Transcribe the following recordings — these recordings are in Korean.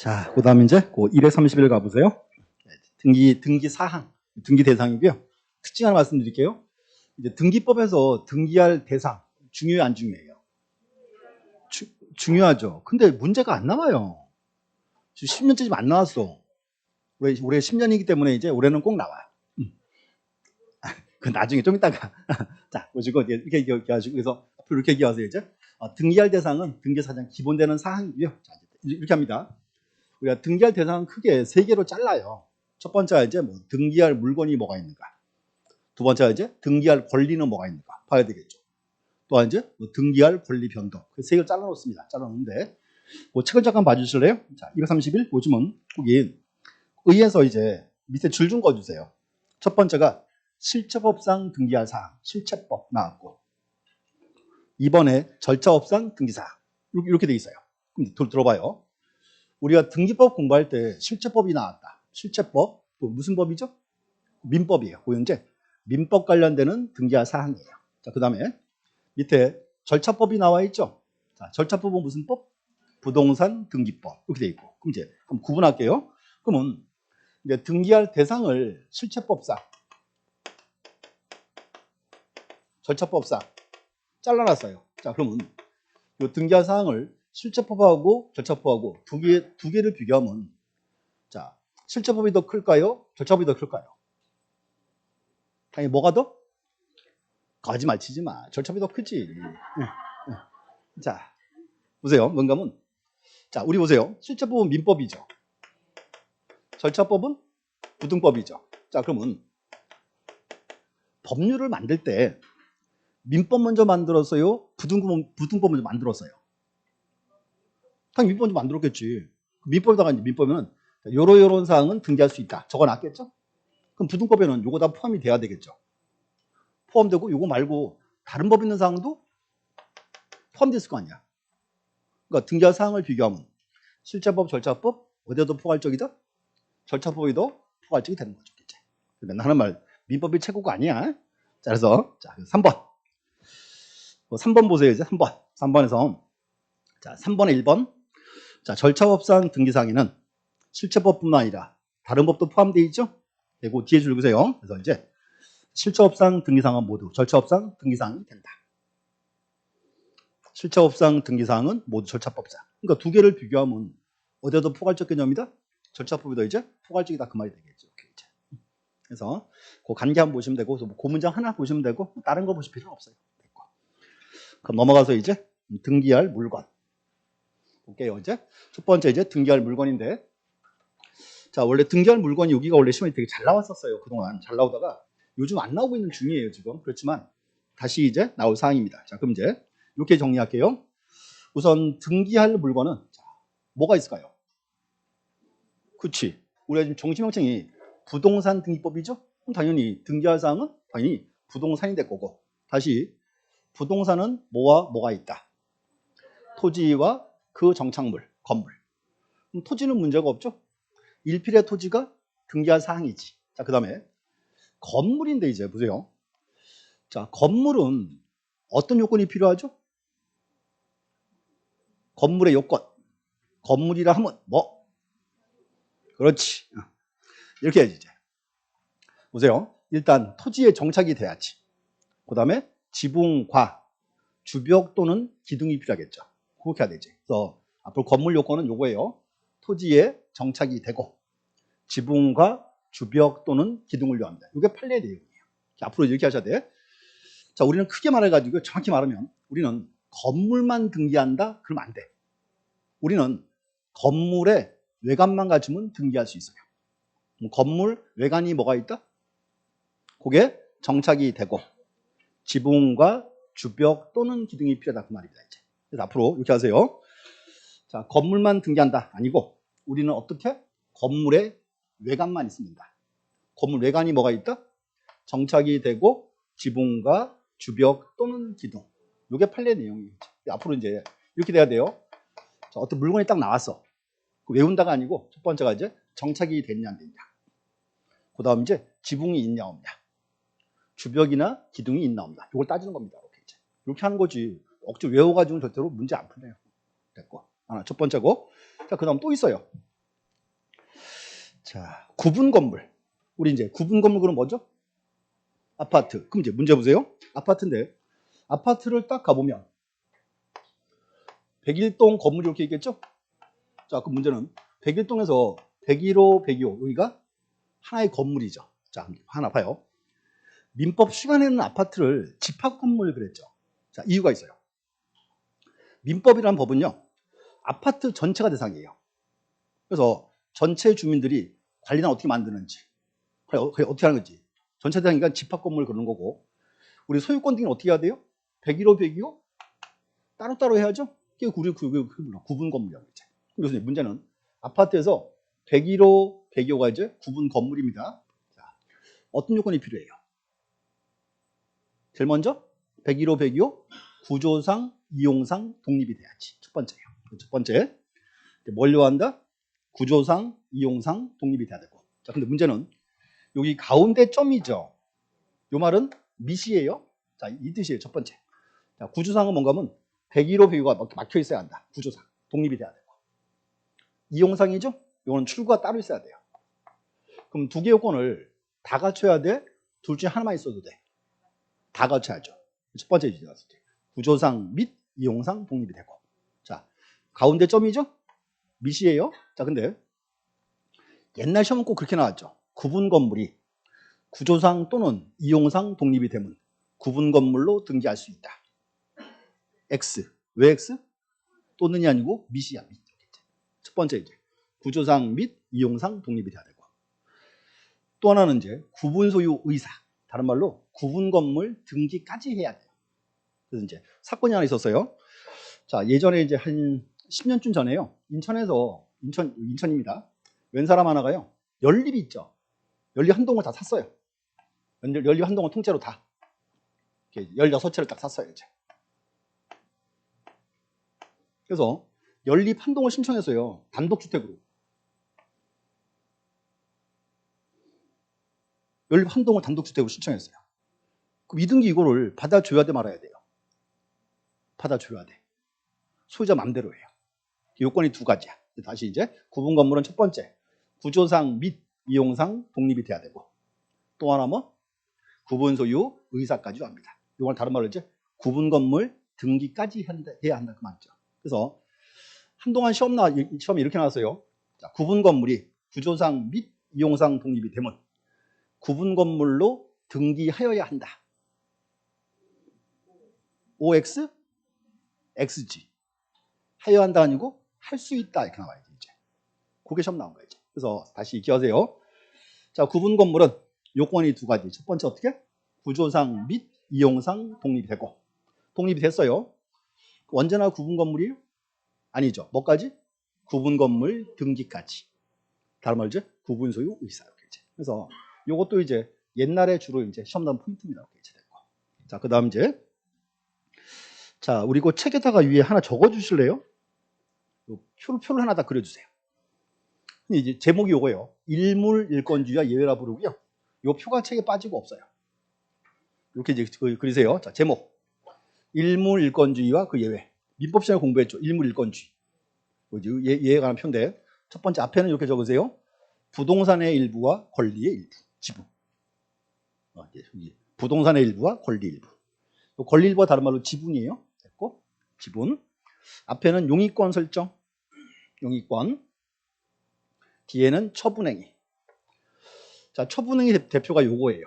자, 그 다음에 이제 그 231 가보세요. 등기 사항, 등기 대상이고요. 특징 하나 말씀드릴게요. 이제 등기법에서 등기할 대상, 중요해요, 안 중요해요? 중요하죠. 근데 문제가 안 나와요. 10년째 지금 안 나왔어. 올해 10년이기 때문에 이제 올해는 꼭 나와요. 그 나중에 좀 이따가. 자, 보시고 이렇게 얘기하시고, 그래서 앞으로 이렇게 얘기하세요, 이제. 등기할 대상은 등기사장 기본되는 사항이고요. 자, 이렇게 합니다. 우리가 등기할 대상은 크게 세 개로 잘라요. 첫 번째가 이제 뭐 등기할 물건이 뭐가 있는가. 두 번째가 이제 등기할 권리는 뭐가 있는가 봐야 되겠죠. 또한 이제 뭐 등기할 권리 변동. 그 세 개를 잘라놓습니다. 잘라놓는데 뭐 책을 잠깐 봐주실래요? 자, 231 보시면 거기 의에서 이제 밑에 줄 좀 그어주세요. 첫 번째가 실체법상 등기할 사항, 실체법 나왔고, 이번에 절차법상 등기사항 이렇게 돼 있어요. 그럼 들어봐요. 우리가 등기법 공부할 때 실체법이 나왔다. 실체법, 또 무슨 법이죠? 민법이에요. 고현재 민법 관련되는 등기할 사항이에요. 자, 그 다음에 밑에 절차법이 나와 있죠. 자, 절차법은 무슨 법? 부동산 등기법 이렇게 돼 있고. 그럼 이제 한번 구분할게요. 그러면 이제 등기할 대상을 실체법상, 절차법상 잘라놨어요. 자, 그러면 이 등기할 사항을 실체법하고 절차법하고 두 개를 비교하면, 자, 실체법이 더 클까요? 절차법이 더 클까요? 당연히 뭐가 더? 거짓말 치지 마. 절차법이 더 크지. 자, 보세요. 뭔가면, 자, 우리 보세요. 실체법은 민법이죠. 절차법은 부등법이죠. 자, 그러면 법률을 만들 때 민법 먼저 만들었어요? 부등법 먼저 만들었어요? 당연히 민법 먼저 만들었겠지. 민법에다가 이제 민법에는 요런 사항은 등기할 수 있다. 적어놨겠죠? 그럼 부등법에는 요거 다 포함이 돼야 되겠죠. 포함되고 요거 말고 다른 법 있는 사항도 포함됐을 거 아니야. 그러니까 등기할 사항을 비교하면 실체법, 절차법 어디가 더 포괄적이다? 절차법이 더 포괄적이 되는 거죠. 이제. 맨날 하는 말, 민법이 최고가 아니야. 자, 그래서 자, 3번. 3번 보세요. 이제 3번. 3번에서 자, 3번에 1번. 자, 절차법상 등기사항에는 실체법뿐만 아니라 다른 법도 포함되어 있죠? 네, 그 뒤에 줄 보세요. 그래서 이제 실체법상 등기사항은 모두 절차법상 등기사항이 된다. 실체법상 등기사항은 모두 절차법상. 그러니까 두 개를 비교하면 어디가 더 포괄적 개념이다? 절차법이 더 이제 포괄적이다. 그 말이 되겠죠. 이제. 그래서 그 관계 한번 보시면 되고, 그 문장 하나 보시면 되고, 다른 거 보실 필요는 없어요. 됐고. 그럼 넘어가서 이제 등기할 물건 볼게요. 이제 첫 번째 이제 등기할 물건인데, 자, 원래 등기할 물건이 여기가 원래 시험에 되게 잘 나왔었어요. 그동안 잘 나오다가 요즘 안 나오고 있는 중이에요. 지금. 그렇지만 다시 이제 나올 사항입니다. 자, 그럼 이제 이렇게 정리할게요. 우선 등기할 물건은 자, 뭐가 있을까요? 그렇지. 우리가 지금 정신명칭이 부동산 등기법이죠? 그럼 당연히 등기할 사항은 당연히 부동산이 될 거고, 다시 부동산은 뭐와 뭐가 있다? 토지와 그 정착물, 건물. 그럼 토지는 문제가 없죠? 일필의 토지가 등기할 사항이지. 자, 그 다음에 건물인데 이제 보세요. 자, 건물은 어떤 요건이 필요하죠? 건물의 요건. 건물이라 하면 뭐? 그렇지. 이렇게 해야지 이제. 보세요. 일단 토지에 정착이 돼야지. 그 다음에 지붕과 주벽 또는 기둥이 필요하겠죠. 그렇게 해야 되지. 그래서 앞으로 건물 요건은 요거예요. 토지에 정착이 되고 지붕과 주벽 또는 기둥을 요합니다. 이게 판례의 내용이에요. 앞으로 이렇게 하셔야 돼. 자, 우리는 크게 말해가지고 정확히 말하면 우리는 건물만 등기한다? 그러면 안 돼. 우리는 건물의 외관만 가지면 등기할 수 있어요. 건물 외관이 뭐가 있다? 그게 정착이 되고 지붕과 주벽 또는 기둥이 필요하다. 그 말입니다. 이제. 그래서 앞으로 이렇게 하세요. 자, 건물만 등기한다 아니고 우리는 어떻게? 건물의 외관만 있습니다. 건물 외관이 뭐가 있다? 정착이 되고 지붕과 주벽 또는 기둥. 이게 판례 내용이죠. 앞으로 이제 이렇게 돼야 돼요. 자, 어떤 물건이 딱 나왔어. 외운다가 아니고 첫 번째가 이제 정착이 됐냐 안 됐냐. 그 다음 이제 지붕이 있냐 없냐. 주벽이나 기둥이 있나 없나. 이걸 따지는 겁니다. 이렇게 이제. 이렇게 하는 거지. 억지 외워가지고는 절대로 문제 안 풀려요. 됐고. 하나 첫 번째고. 자, 그 다음 또 있어요. 자, 구분 건물. 우리 이제 구분 건물 그럼 뭐죠? 아파트. 그럼 이제 문제 보세요. 아파트인데 아파트를 딱 가보면 101동 건물이 이렇게 있겠죠? 자, 그 문제는 101동에서 101호, 102호 여기가 하나의 건물이죠. 자, 하나 봐요. 민법 시간에는 아파트를 집합 건물 그랬죠. 자, 이유가 있어요. 민법이라는 법은요, 아파트 전체가 대상이에요. 그래서 전체 주민들이 관리단 어떻게 만드는지, 어떻게 하는 건지, 전체 대상이니까 집합 건물 그러는 거고, 우리 소유권 등은 어떻게 해야 돼요? 101호, 102호? 따로따로 해야죠? 그게 우리 구분 건물이라고 그러죠. 그래서 문제는 아파트에서 101호, 102호가 이제 구분 건물입니다. 자, 어떤 요건이 필요해요? 제일 먼저 101호, 102호 구조상, 이용상 독립이 돼야지. 첫 번째예요. 첫 번째, 뭘 요한다? 구조상, 이용상 독립이 돼야 되고. 자, 근데 문제는 여기 가운데 점이죠. 요 말은 미시예요. 자, 이 뜻이에요. 첫 번째. 자, 구조상은 뭔가 하면 101호, 102호가 막혀 있어야 한다. 구조상 독립이 돼야 되고. 이용상이죠. 요거는 출구가 따로 있어야 돼요. 그럼 두 개 요건을 다 갖춰야 돼? 둘 중에 하나만 있어도 돼? 다 갖춰야죠. 첫 번째 이제 구조상 및 이용상 독립이 되고. 자, 가운데 점이죠? 미시예요. 자, 근데 옛날 시험은 꼭 그렇게 나왔죠. 구분 건물이 구조상 또는 이용상 독립이 되면 구분 건물로 등기할 수 있다. X. 왜 X? 또는이 아니고 미시야. 미. 첫 번째 이제 구조상 및 이용상 독립이 돼야 되고. 또 하나는 이제 구분 소유 의사. 다른 말로 구분 건물 등기까지 해야 돼요. 그래서 이제 사건이 하나 있었어요. 자, 예전에 이제 한 10년쯤 전에요. 인천입니다. 웬 사람 하나가요. 연립이 있죠. 연립 한 동을 다 샀어요. 연립 한 동을 통째로 다. 16채를 딱 샀어요, 이제. 그래서 연립 한 동을 신청했어요. 단독주택으로. 연립 한 동을 단독주택으로 신청했어요. 그럼 이등기 이거를 받아줘야 돼, 말아야 돼요? 받아줘야 돼. 소유자 맘대로 해요. 요건이 두 가지야. 다시 이제 구분 건물은 첫 번째, 구조상 및 이용상 독립이 돼야 되고, 또 하나 뭐 구분 소유 의사까지 합니다. 이걸 다른 말로 이제 구분 건물 등기까지 해야 한다 그 말이죠. 그래서 한동안 시험이 이렇게 나왔어요. 자, 구분 건물이 구조상 및 이용상 독립이 되면 구분 건물로 등기하여야 한다. OX, XG. 하여야 한다 아니고 할 수 있다 이렇게 나와야지 이제. 그게 시험 나온 거예요. 이제. 그래서 다시 기억하세요. 자, 구분 건물은 요건이 두 가지. 첫 번째 어떻게? 구조상 및 이용상 독립이 되고. 독립이 됐어요. 언제나 구분 건물이에요? 아니죠. 뭐까지? 구분 건물 등기까지. 다른 말로 이제 구분 소유 의사. 그래서 요것도 이제 옛날에 주로 이제 시험 나온 포인트입니다. 이렇게 됐고. 자, 그다음 이제 자, 우리 그 책에다가 위에 하나 적어 주실래요? 표를 하나 다 그려주세요. 이제 제목이 요거예요. 일물일권주의와 예외라 부르고요. 요 표가 책에 빠지고 없어요. 이렇게 이제 그리세요. 자, 제목. 일물일권주의와 그 예외. 민법 시간에 공부했죠. 일물일권주의. 예에 관한 표인데 첫 번째 앞에는 이렇게 적으세요. 부동산의 일부와 권리의 일부. 지분. 부동산의 일부와 권리 일부. 권리 일부가 다른 말로 지분이에요. 됐고 지분. 앞에는 용의권 설정. 용의권. 뒤에는 처분행위. 자, 처분행위 대표가 요거예요.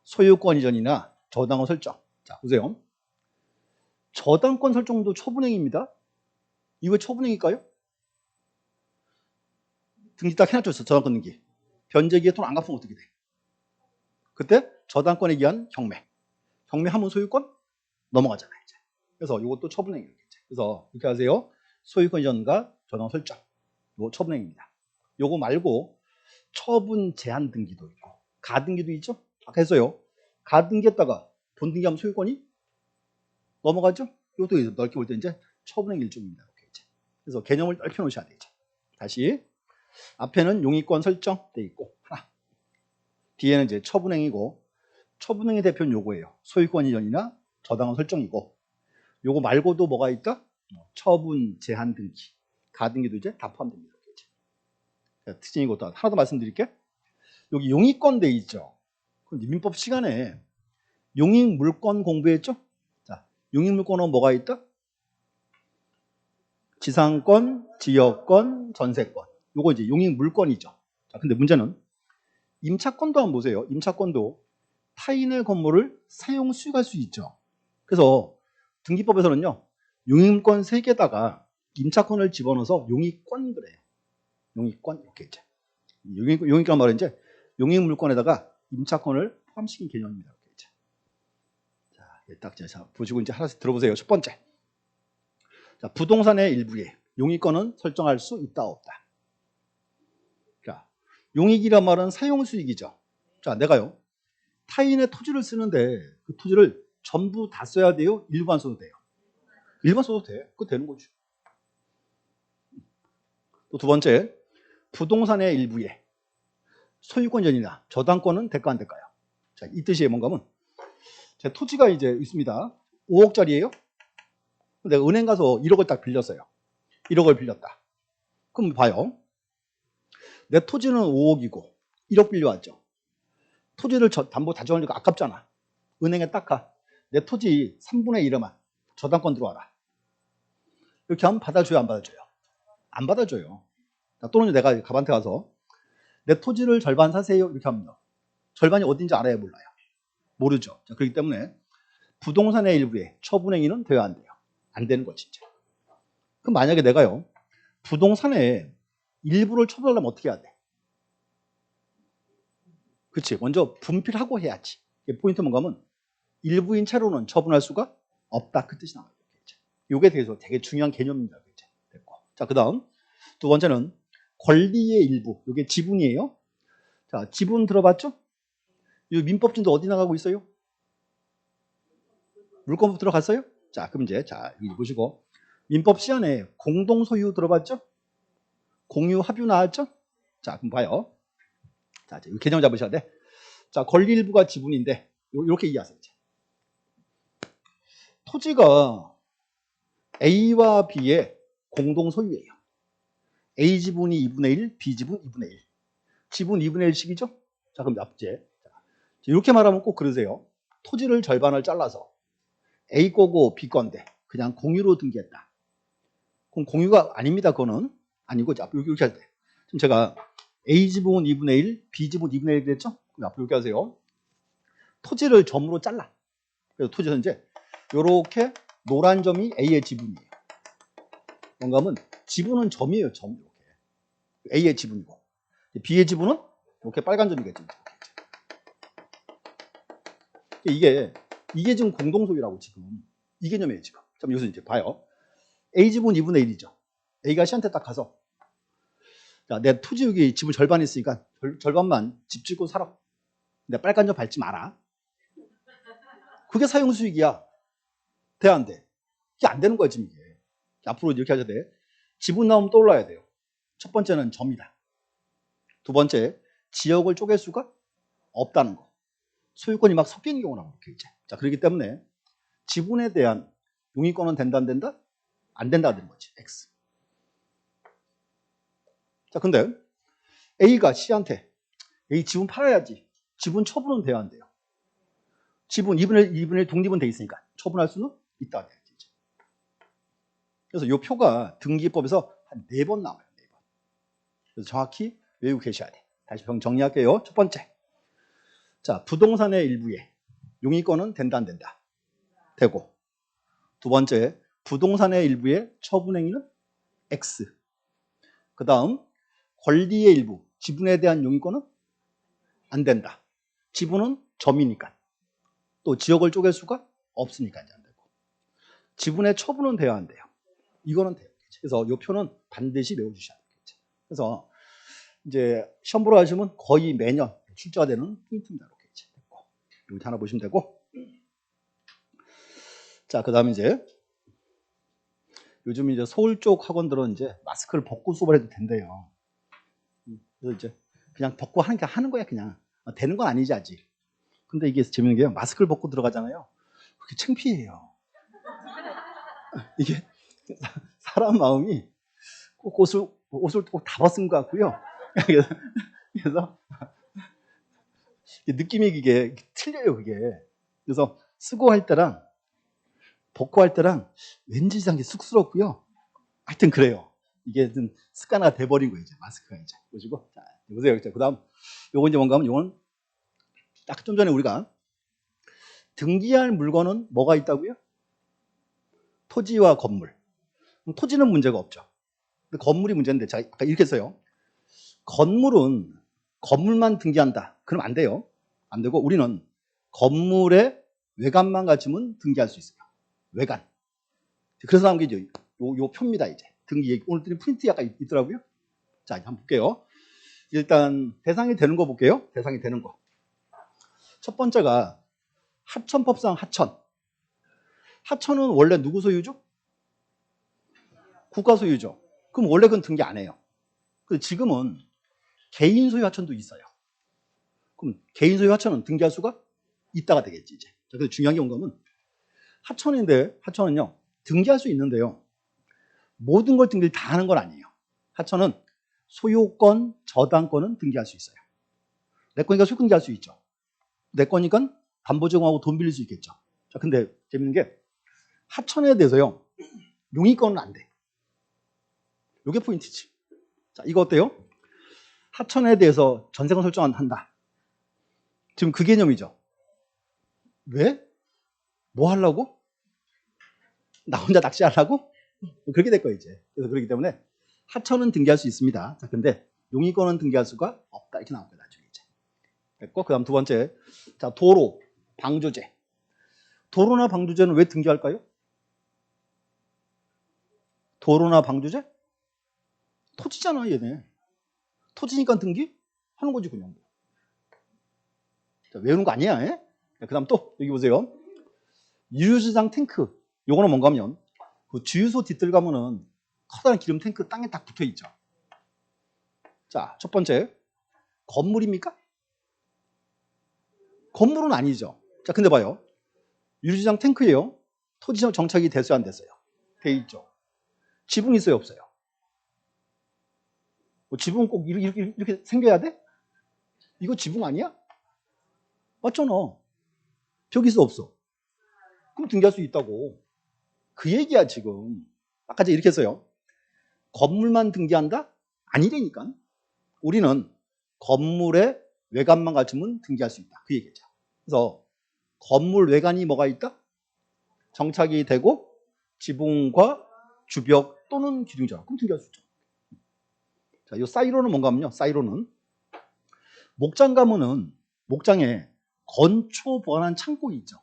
소유권 이전이나 저당권 설정. 자, 보세요. 저당권 설정도 처분행위입니다. 이거 처분행위일까요? 등기 딱 해놨죠. 저당권 등기. 변제기에 돈 안 갚으면 어떻게 돼? 그때 저당권에 의한 경매. 경매하면 소유권 넘어가잖아요. 이제. 그래서 이것도 처분행위겠죠. 그래서 이렇게 하세요. 소유권 이전과 저당 설정. 이거 처분행위입니다. 요거 말고 처분 제한 등기도 있고 가등기도 있죠. 아까 했어요. 가등기했다가 본등기하면 소유권이 넘어가죠. 이것도 넓게 볼 때 이제 처분행위 일종입니다. 그래서 개념을 넓혀 놓으셔야 되죠. 다시 앞에는 용의권 설정돼 있고 하나. 뒤에는 이제 처분행위고 처분행위 대표는 요거예요. 소유권 이전이나 저당권 설정이고 요거 말고도 뭐가 있다? 처분 제한 등기, 가등기도 이제 다 포함됩니다. 특징이 것도 하나 더 말씀드릴게. 여기 용익권 돼 있죠. 그럼 민법 시간에 용익 물권 공부했죠? 자, 용익 물권은 뭐가 있다? 지상권, 지역권, 전세권. 요거 이제 용익 물권이죠. 자, 근데 문제는 임차권도 한번 보세요. 임차권도 타인의 건물을 사용 수익할 수 있죠. 그래서 등기법에서는요, 용익권 3개다가 임차권을 집어넣어서 용익권 그래요. 용익권 이렇게 이제 용익권 말은 이제 용익물권에다가 임차권을 포함시킨 개념입니다. 이렇게 이제. 자, 딱 자, 보시고 이제 하나씩 들어보세요. 첫 번째, 자, 부동산의 일부에 용익권은 설정할 수 있다 없다. 자, 용익이란 말은 사용 수익이죠. 자, 내가요 타인의 토지를 쓰는데 그 토지를 전부 다 써야 돼요? 일부만 써도 돼요? 일부만 써도 돼. 그거 되는 거죠. 또 두 번째, 부동산의 일부에 소유권전이나 저당권은 될까 안 될까요? 자, 이 뜻이 뭔가 하면 제 토지가 이제 있습니다. 5억짜리예요. 내가 은행 가서 1억을 딱 빌렸어요. 1억을 빌렸다. 그럼 봐요. 내 토지는 5억이고 1억 빌려왔죠. 토지를 담보 다 줘가니까 아깝잖아. 은행에 딱 가. 내 토지 3분의 1에만 저당권 들어와라. 이렇게 하면 받아줘요, 안 받아줘요? 안 받아줘요. 또는 내가 갑한테 가서 내 토지를 절반 사세요 이렇게 합니다. 절반이 어딘지 알아야 몰라요? 모르죠. 자, 그렇기 때문에 부동산의 일부에 처분행위는 돼야 안 돼요? 안 되는 거지 이제. 그럼 만약에 내가요 부동산의 일부를 처분하려면 어떻게 해야 돼? 그렇지. 먼저 분필하고 해야지. 포인트 뭔가 하면 일부인 채로는 처분할 수가 없다. 그 뜻이 나와요. 이게 대해서 되게 중요한 개념입니다. 됐고. 자, 그 다음 두 번째는 권리의 일부. 이게 지분이에요. 자, 지분 들어봤죠? 이 민법진도 어디 나가고 있어요? 물권법 들어갔어요? 자, 그럼 이제 자 여기 보시고 민법 시안에 공동 소유 들어봤죠? 공유 합유 나왔죠? 자, 그럼 봐요. 자, 이제 개념 잡으셔야 돼. 자, 권리 일부가 지분인데 이렇게 이해하세요. 이제. 토지가 A와 B의 공동 소유예요. A 지분이 2분의 1, B 지분 2분의 1. 지분 2분의 1씩이죠? 자, 그럼 납제. 이렇게 말하면 꼭 그러세요. 토지를 절반을 잘라서 A 거고 B 건데 그냥 공유로 등기했다. 그럼 공유가 아닙니다. 그거는 아니고 이렇게 할 때. 지금 제가 A 지분 2분의 1, B 지분 2분의 1 그랬죠? 그럼 앞으로 이렇게 하세요. 토지를 점으로 잘라. 그래서 토지는 이제 이렇게 노란 점이 A의 지분이에요. 뭔가 하면 지분은 점이에요. 점. 이렇게. A의 지분이고 B의 지분은 이렇게 빨간 점이겠죠. 이게 지금 공동소유라고 지금 이 개념이에요 지금. 그럼 여기서 이제 봐요. A 지분 2분의 1이죠. A가 C한테 딱 가서 자, 내 토지 여기 지분 절반 있으니까 절반만 집 짓고 살아. 내 빨간 점 밟지 마라. 그게 사용 수익이야. 돼 안 돼? 이게 안 되는 거야 지금 이게. 앞으로 이렇게 하셔야 돼. 지분 나오면 떠올라야 돼요. 첫 번째는 점이다. 두 번째 지역을 쪼갤 수가 없다는 거. 소유권이 막 섞이는 경우가 나오고 이제. 자, 그렇기 때문에 지분에 대한 용익권은 된다 안 된다? 안 된다 되는 거지. X. 자, 근데 A가 C한테 A 지분 팔아야지. 지분 처분은 돼야 안 돼요? 지분 2분의 1 독립은 돼 있으니까 처분할 수는 있다. 그래서 이 표가 등기법에서 한 4번 나와요. 4번. 그래서 정확히 외우고 계셔야 돼. 다시 정리할게요. 첫 번째. 자, 부동산의 일부에 용익권은 된다 안 된다? 되고. 두 번째, 부동산의 일부의 처분행위는 X. 그 다음 권리의 일부, 지분에 대한 용익권은 안 된다. 지분은 점이니까. 또 지역을 쪼갤 수가 없으니까 이제 안 되고. 지분의 처분은 돼야 안 돼요. 이거는 돼요. 그래서 이 표는 반드시 외워주셔야 되겠죠. 그래서 이제 시험 보러 가시면 거의 매년 출제가 되는 포인트입니다. 이렇게 이제 됐고. 여기 하나 보시면 되고. 자, 그 다음에 이제 요즘 이제 서울 쪽 학원들은 이제 마스크를 벗고 수업을 해도 된대요. 그래서 이제 그냥 벗고 하는 거야 그냥. 되는 건 아니지 아직. 근데 이게 재밌는 게요. 마스크를 벗고 들어가잖아요. 그게 창피해요. 이게 사람 마음이 꼭 옷을 꼭 다 벗은 것 같고요. 그래서, 그래서 느낌이 그게 틀려요, 그게. 그래서 쓰고 할 때랑 벗고 할 때랑 왠지 이상하게 쑥스럽고요. 하여튼 그래요. 이게 좀 습관화가 돼버린 거예요, 이제. 마스크가 이제. 보시고. 자, 보세요. 그 다음, 요건 이제 뭔가 하면, 요건 딱 좀 전에 우리가 등기할 물건은 뭐가 있다고요? 토지와 건물. 토지는 문제가 없죠. 근데 건물이 문제인데, 자, 아까 이렇게 했어요. 건물은 건물만 등기한다. 그럼 안 돼요. 안 되고, 우리는 건물의 외관만 가지면 등기할 수 있어요. 외관. 그래서 나온 게 이제 요 표입니다, 이제. 등기. 오늘 드린 프린트 약간 있더라고요. 자, 한번 볼게요. 일단, 대상이 되는 거 볼게요. 대상이 되는 거. 첫 번째가 하천법상 하천. 하천은 원래 누구 소유죠? 국가 소유죠. 그럼 원래 그건 등기 안 해요. 근데 지금은 개인 소유 하천도 있어요. 그럼 개인 소유 하천은 등기할 수가 있다가 되겠지, 이제. 자, 근데 중요한 게 뭔가면 하천인데, 하천은요, 등기할 수 있는데요. 모든 걸 등기를 다 하는 건 아니에요. 하천은 소유권, 저당권은 등기할 수 있어요. 내 거니까 소유권 등기할 수 있죠. 내 거니까 담보 제공하고 돈 빌릴 수 있겠죠. 자, 근데 재밌는 게 하천에 대해서요, 용의권은 안 돼. 이게 포인트지. 자, 이거 어때요? 하천에 대해서 전세권 설정한다. 지금 그 개념이죠. 왜? 뭐 하려고? 나 혼자 낚시하려고? 그렇게 될 거예요, 이제. 그래서 그렇기 때문에 하천은 등기할 수 있습니다. 자, 근데 용의권은 등기할 수가 없다. 이렇게 나올 거예요, 나중에 이제. 됐고, 그 다음 두 번째. 자, 도로, 방조제. 도로나 방조제는 왜 등기할까요? 도로나 방조제? 토지잖아, 얘네. 토지니까 등기? 하는 거지, 그냥. 자, 외우는 거 아니야, 예? 그 다음 또, 여기 보세요. 유류주장 탱크. 요거는 뭔가 하면, 그 주유소 뒤뜰 가면은 커다란 기름 탱크 땅에 딱 붙어 있죠. 자, 첫 번째. 건물입니까? 건물은 아니죠. 자, 근데 봐요. 유류주장 탱크예요. 토지 정착이 됐어요, 안 됐어요? 돼 있죠. 지붕 있어요, 없어요? 뭐 지붕은 꼭 이렇게 생겨야 돼? 이거 지붕 아니야? 맞잖아. 벽 있어, 없어? 그럼 등기할 수 있다고. 그 얘기야, 지금. 아까 이렇게 했어요. 건물만 등기한다? 아니라니까. 우리는 건물의 외관만 갖추면 등기할 수 있다. 그 얘기죠. 그래서 건물 외관이 뭐가 있다? 정착이 되고 지붕과 주벽 또는 기둥자. 그럼 등기할 수 있죠. 자, 이 사이로는 뭔가 하면요. 사이로는 목장 가면은 목장에 건초 보관한 창고 있죠.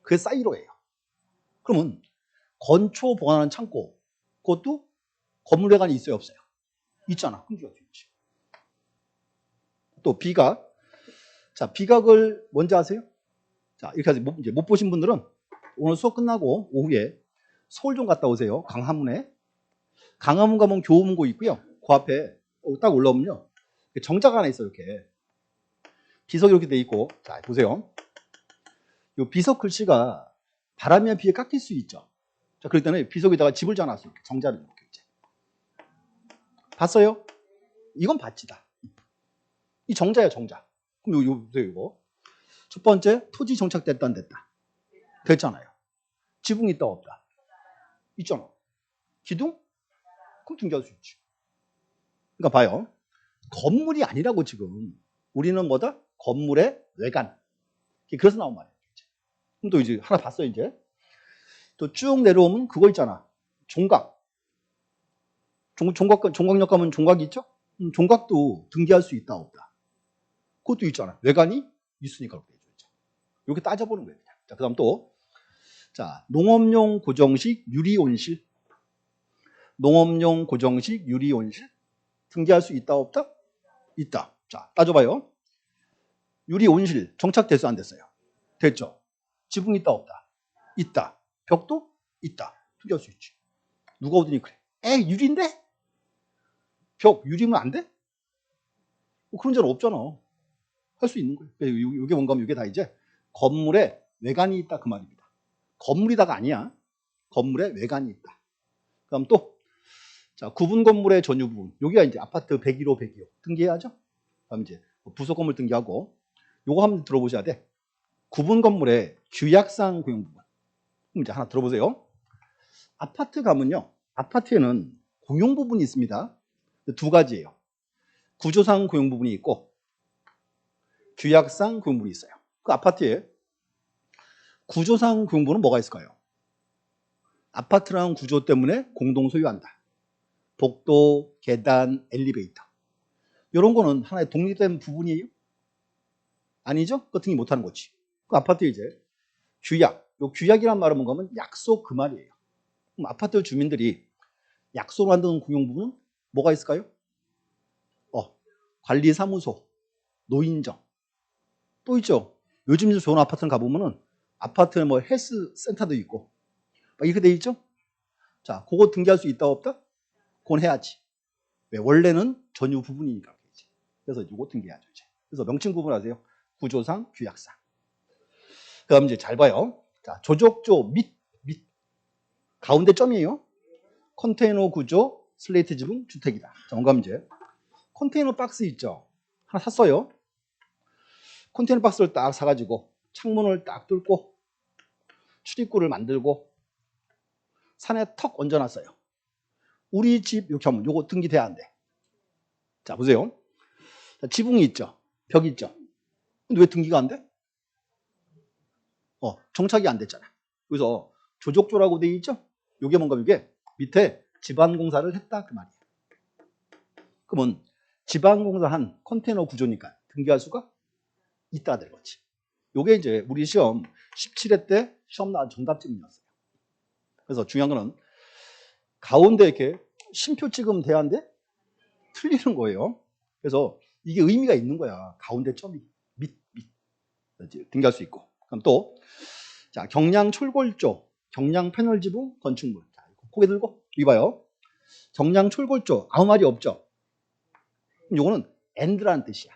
그게 사이로예요. 그러면 건초 보관하는 창고, 그것도 건물 외관이 있어요, 없어요? 있잖아. 그럼 등기할 수 있지. 또 비각. 자, 비각을 뭔지 아세요? 자, 이렇게 하세요. 이제 못 보신 분들은 오늘 수업 끝나고 오후에 서울 좀 갔다 오세요. 강화문에. 강화문 가면 교우문고 있고요. 그 앞에 딱 올라오면요. 정자가 하나 있어요, 이렇게. 비석이 이렇게 돼 있고. 자, 보세요. 이 비석 글씨가 바람이나 비에 깎일 수 있죠. 자, 그럴 때는 비석에다가 집을 지어놨어요. 정자를 이렇게 이제. 봤어요? 이건 밭이다. 이 정자야, 정자. 그럼 요 보세요, 이거. 첫 번째, 토지 정착됐다, 안 됐다? 됐잖아요. 지붕 있다, 없다? 있잖아. 기둥? 그럼 등기할 수 있지. 그러니까 봐요. 건물이 아니라고 지금. 우리는 뭐다? 건물의 외관. 그래서 나온 말이에요. 그럼 또 이제 하나 봤어요, 이제. 또 쭉 내려오면 그거 있잖아. 종각. 종각역 가면 종각이 있죠? 종각도 등기할 수 있다, 없다? 그것도 있잖아. 외관이 있으니까 그렇게 해줘야죠. 이렇게 따져보는 거예요. 자, 그 다음 또. 자, 농업용 고정식 유리온실. 농업용 고정식 유리온실. 등기할 수 있다, 없다? 있다. 자, 따져봐요. 유리온실 정착됐어요, 안 됐어요? 됐죠. 지붕 있다, 없다? 있다. 벽도 있다. 등기할 수 있지. 누가 오더니 그래. 유리인데? 벽 유리면 안 돼? 뭐 그런 데는 없잖아. 할 수 있는 거예요. 이게 뭔가 하면 이게 다 이제 건물에 외관이 있다 그 말입니다. 건물이다가 아니야. 건물에 외관이 있다. 그다음 또 자, 구분 건물의 전유 부분. 여기가 이제 아파트 101호, 102호 등기해야죠. 다음 이제 부속 건물 등기하고 요거 한번 들어보셔야 돼. 구분 건물의 규약상 구용 부분. 그럼 이제 하나 들어보세요. 아파트 가면요. 아파트에는 공용 부분이 있습니다. 두 가지예요. 구조상 구용 부분이 있고 규약상 구용 부분이 있어요. 그 아파트에 구조상 구용 부분은 뭐가 있을까요? 아파트라는 구조 때문에 공동 소유한다. 복도, 계단, 엘리베이터. 이런 거는 하나의 독립된 부분이에요? 아니죠? 그거 등기 못하는 거지. 그 아파트에 이제 규약. 요 규약이란 말은 뭔가 하면 약속 그 말이에요. 그럼 아파트 주민들이 약속을 만드는 공용 부분은 뭐가 있을까요? 관리사무소, 노인정. 또 있죠. 요즘 좋은 아파트는 가보면은 아파트에 뭐 헬스센터도 있고 막 이렇게 돼 있죠. 자, 그거 등기할 수 있다 없다? 그건 해야지. 왜? 원래는 전유 부분이니까. 그래서 이거 등기해야죠. 이제. 그래서 명칭 구분하세요. 구조상, 규약상. 그다음 이제 잘 봐요. 자, 조족조 밑 가운데 점이에요. 컨테이너 구조 슬레이트 지붕 주택이다. 자, 그럼 이제 컨테이너 박스 있죠. 하나 샀어요. 컨테이너 박스를 딱 사가지고 창문을 딱 뚫고 출입구를 만들고 산에 턱 얹어놨어요. 우리 집 이렇게 하면 요거 등기돼야 안 돼. 자, 보세요. 자, 지붕이 있죠. 벽이 있죠. 근데 왜 등기가 안 돼? 정착이 안 됐잖아. 그래서 조족조라고 돼 있죠. 요게 뭔가 이게 밑에 집안공사를 했다 그 말이에요. 그러면 집안공사한 컨테이너 구조니까 등기할 수가 있다 될 거지. 요게 이제 우리 시험 17회 때 시험 나온 정답 질문이었어요. 그래서 중요한 거는 가운데 이렇게 심표 찍으면 돼야한데 틀리는 거예요. 그래서 이게 의미가 있는 거야. 가운데 점이 밑 등기할 수 있고. 그럼 또 자, 경량 철골조, 경량 패널 지붕 건축물. 자, 고개 들고 이봐요. 경량 철골조 아무 말이 없죠. 그럼 요거는 and라는 뜻이야.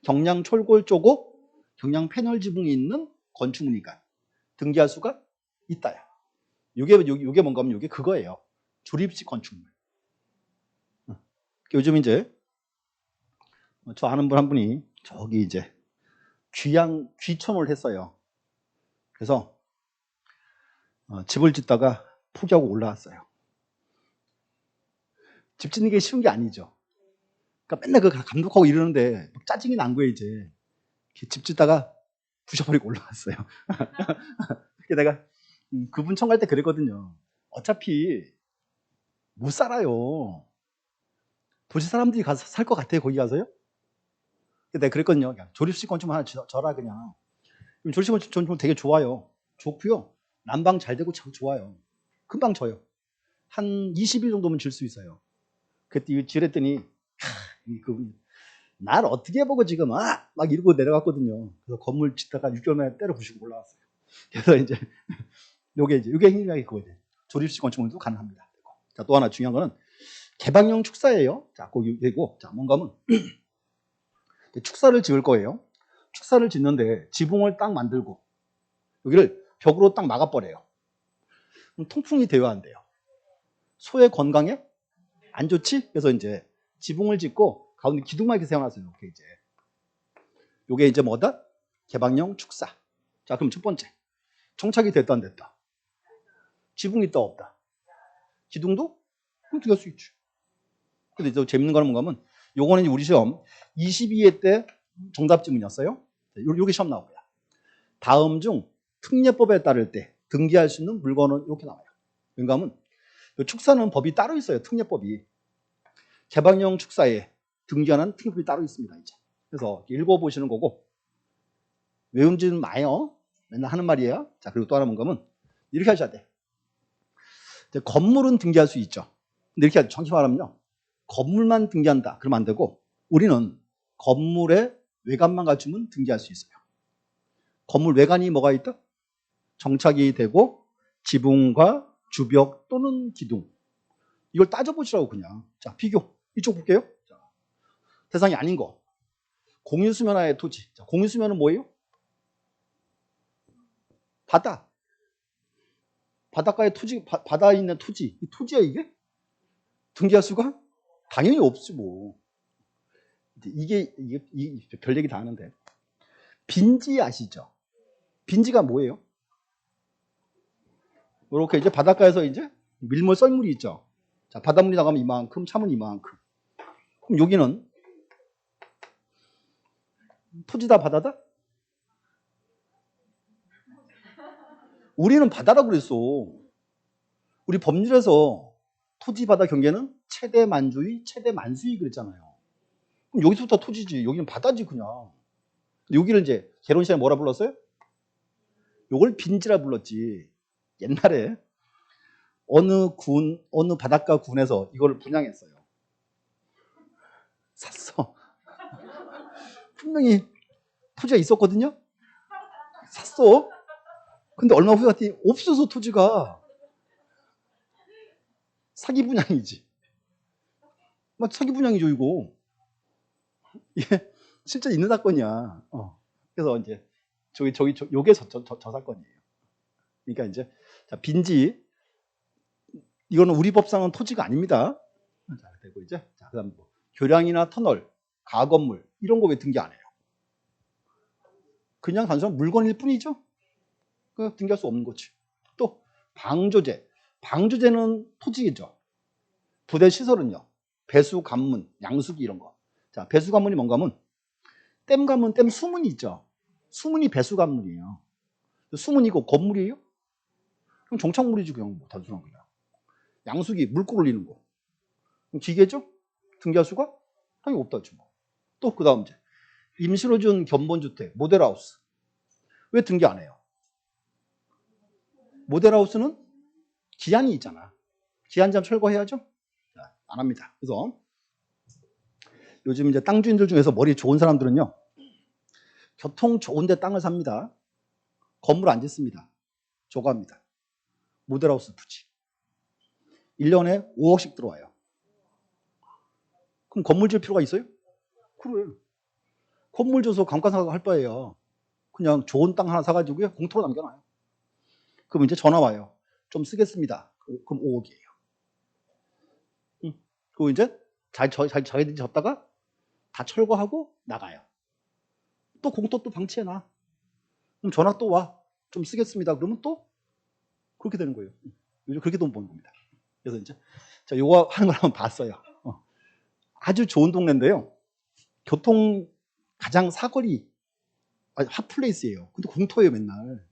경량 철골조고 경량 패널 지붕이 있는 건축물이니까 등기할 수가 있다야. 요게 뭔가 하면 요게 그거예요. 조립식 건축물. 요즘 이제 저 아는 분 한 분이 저기 이제 귀촌을 했어요. 그래서 집을 짓다가 포기하고 올라왔어요. 집 짓는 게 쉬운 게 아니죠. 그러니까 맨날 그 감독하고 이러는데 짜증이 난 거예요, 이제. 집 짓다가 부셔버리고 올라왔어요. 내가 그분 청 갈 때 그랬거든요. 어차피 못 살아요. 도시 사람들이 가서 살 것 같아요, 거기 가서요? 내가 그랬거든요. 그냥 조립식 건축 하나 져라, 그냥. 조립식 건축 되게 좋아요. 좋고요. 난방 잘 되고 참 좋아요. 금방 져요. 한 20일 정도면 질 수 있어요. 그때 지랬더니 그분이 날 어떻게 보고 지금 막 이러고 내려갔거든요. 그래서 건물 짓다가 6개월 만에 때려 부시고 올라왔어요. 그래서 이제 요게 힘이 그거예요. 조립식 건축물도 가능합니다. 자, 또 하나 중요한 거는 개방형 축사예요. 자, 거기고 자, 뭔가 하면 축사를 지을 거예요. 축사를 짓는데 지붕을 딱 만들고 여기를 벽으로 딱 막아버려요. 그럼 통풍이 돼야 안 돼요. 소의 건강에 안 좋지? 그래서 이제 지붕을 짓고 가운데 기둥만 이렇게 세워놨어요. 이렇게 이제. 요게 이제 뭐다? 개방형 축사. 자, 그럼 첫 번째. 정착이 됐다 안 됐다? 지붕이 있다 없다? 기둥도? 그럼 들어갈 수 있죠. 근데 또 재밌는 거는 뭔가 하면 요거는 우리 시험 22회 때 정답 질문이었어요. 요게 시험 나올 거야. 다음 중 특례법에 따를 때 등기할 수 있는 물건은 이렇게 나와요. 그러니까 하면 축사는 법이 따로 있어요. 특례법이. 개방형 축사에 등기하는 특례법이 따로 있습니다. 이제. 그래서 읽어보시는 거고 외움지는 마요. 맨날 하는 말이에요. 자, 그리고 또 하나 뭔가 하면 이렇게 하셔야 돼. 건물은 등기할 수 있죠. 근데 이렇게 정확히 말하면요. 건물만 등기한다. 그러면 안 되고 우리는 건물의 외관만 갖추면 등기할 수 있어요. 건물 외관이 뭐가 있다? 정착이 되고 지붕과 주벽 또는 기둥. 이걸 따져보시라고 그냥. 자, 비교. 이쪽 볼게요. 자, 대상이 아닌 거. 공유수면화의 토지. 자, 공유수면은 뭐예요? 바다. 바닷가에 토지, 바다에 있는 토지. 이 토지야, 이게? 등기할 수가 당연히 없지 뭐. 이게 별 얘기 다 하는데 빈지 아시죠? 빈지가 뭐예요? 이렇게 이제 바닷가에서 이제 밀물 썰물이 있죠. 자, 바닷물이 나가면 이만큼, 차면 이만큼. 그럼 여기는 토지다 바다다? 우리는 바다라고 그랬어. 우리 법률에서 토지 바다 경계는 최대 만주의, 최대 만수의 그랬잖아요. 그럼 여기서부터 토지지. 여기는 바다지 그냥. 여기를 이제 개론 시간에 뭐라 불렀어요? 요걸 빈지라 불렀지. 옛날에 어느 군, 어느 바닷가 군에서 이걸 분양했어요. 샀어. 분명히 토지가 있었거든요. 샀어. 근데 얼마 후에 갔더니 없어서 토지가 사기 분양이지. 막 사기 분양이죠 이거. 이게 실제 있는 사건이야. 그래서 이제 요게 저 사건이에요. 그러니까 이제 자, 빈지 이거는 우리 법상은 토지가 아닙니다. 자, 되고 이제 자, 그다음 뭐 교량이나 터널, 가건물 이런 거 왜 등기 안 해요? 그냥 단순한 물건일 뿐이죠. 그 등기할 수 없는 거지. 또 방조제, 방조제는 토지이죠. 부대 시설은요. 배수, 관문, 양수기 이런 거. 자, 배수 관문이 뭔가 하면 댐 관문, 댐 수문이 있죠. 수문이 배수 관문이에요. 수문이고 건물이에요? 그럼 정착물이지 그냥 뭐 단순한 그냥. 양수기 물고 올리는 거. 그럼 기계죠? 등기할 수가 당연히 없다죠. 뭐. 또 그다음 이제 임시로 준 견본주택, 모델하우스. 왜 등기 안 해요? 모델하우스는 기한이 있잖아. 기한점 철거해야죠? 자, 안 합니다. 그래서 요즘 이제 땅 주인들 중에서 머리 좋은 사람들은요. 교통 좋은데 땅을 삽니다. 건물 안 짓습니다. 저거합니다. 모델하우스 부지. 1년에 5억씩 들어와요. 그럼 건물 질 필요가 있어요? 그래. 건물 줘서 감가상각 할 바에요. 그냥 좋은 땅 하나 사가지고요. 공터로 남겨놔요. 그럼 이제 전화 와요. 좀 쓰겠습니다. 그럼 5억이에요. 그리고 이제 자기들이 졌다가 다 철거하고 나가요. 또 공터 또 방치해놔. 그럼 전화 또 와. 좀 쓰겠습니다. 그러면 또 그렇게 되는 거예요. 요즘 그렇게 돈 버는 겁니다. 그래서 이제 자, 요거 하는 걸 한번 봤어요. 아주 좋은 동네인데요. 교통 가장 사거리 핫플레이스예요. 근데 공터예요 맨날.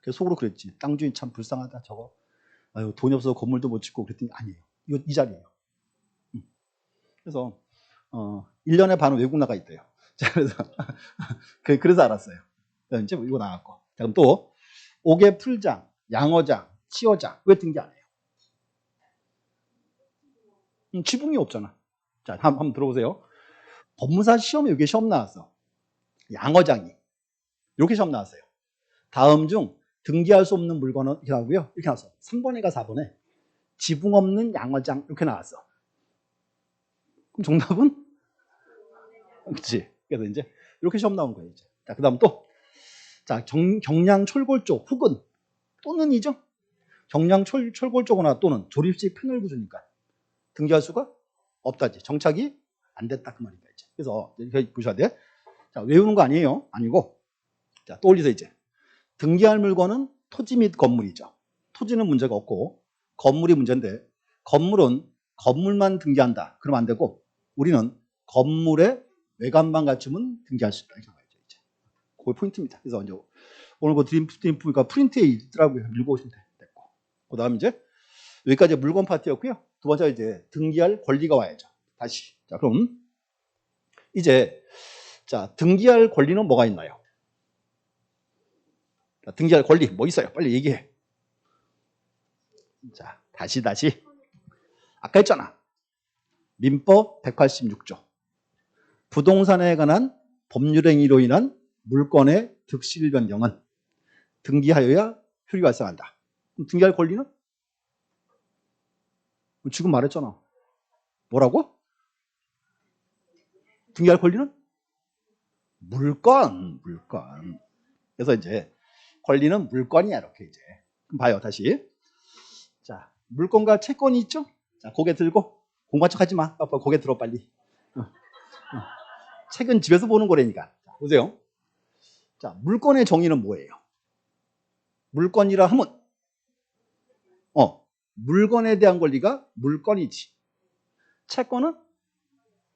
그래서 속으로 그랬지. 땅 주인 참 불쌍하다 저거. 아유 돈이 없어서 건물도 못 짓고 그랬더니 아니에요. 이거 이 자리예요. 그래서 1년에 반은 외국 나가 있대요. 자, 그래서 알았어요. 이제 이거 나갔고. 자, 그럼 또 옥외 풀장, 양어장, 치어장 왜 등기 안 해요? 지붕이 없잖아. 자, 한번 들어보세요. 법무사 시험에 이게 시험 나왔어. 양어장이 이렇게 시험 나왔어요. 다음 중 등기할 수 없는 물건은 이렇게 나오고요. 이렇게 나왔어. 3번에가 4번에 지붕 없는 양어장 이렇게 나왔어. 그럼 정답은? 그렇지. 그래서 이제 이렇게 시험 나온 거예요. 이제. 자, 그다음 또 자, 경량 철골 쪽 혹은 또는이죠. 경량 철골 쪽이나 또는 조립식 패널 구조니까 등기할 수가 없다지. 정착이 안 됐다 그 말이다 이제. 그래서 이렇게 보셔야 돼. 자, 외우는 거 아니에요. 아니고 자, 또 올리세요 이제. 등기할 물건은 토지 및 건물이죠. 토지는 문제가 없고 건물이 문제인데 건물은 건물만 등기한다. 그러면 안 되고 우리는 건물의 외관만 갖추면 등기할 수 있다. 이렇게 말이죠. 이제. 그게 포인트입니다. 그래서 이제 오늘 그 드림 보니까 프린트에 있더라고요. 읽어보시면 됐고. 그 다음 이제 여기까지 물건 파트였고요. 두 번째 이제 등기할 권리가 와야죠. 다시. 자, 그럼 이제 자, 등기할 권리는 뭐가 있나요? 자, 등기할 권리 뭐 있어요? 빨리 얘기해. 자, 다시. 아까 했잖아. 민법 186조. 부동산에 관한 법률 행위로 인한 물건의 득실 변경은 등기하여야 효력이 발생한다. 그럼 등기할 권리는? 지금 말했잖아. 뭐라고? 등기할 권리는? 물건. 그래서 이제 권리는 물건이야 이렇게 이제. 그럼 봐요 다시. 자, 물건과 채권이 있죠? 자, 고개 들고 공부한 척 하지 마. 아빠 고개 들어 빨리. 책은 집에서 보는 거라니까. 자, 보세요. 자, 물건의 정의는 뭐예요? 물건이라 하면 물건에 대한 권리가 물건이지. 채권은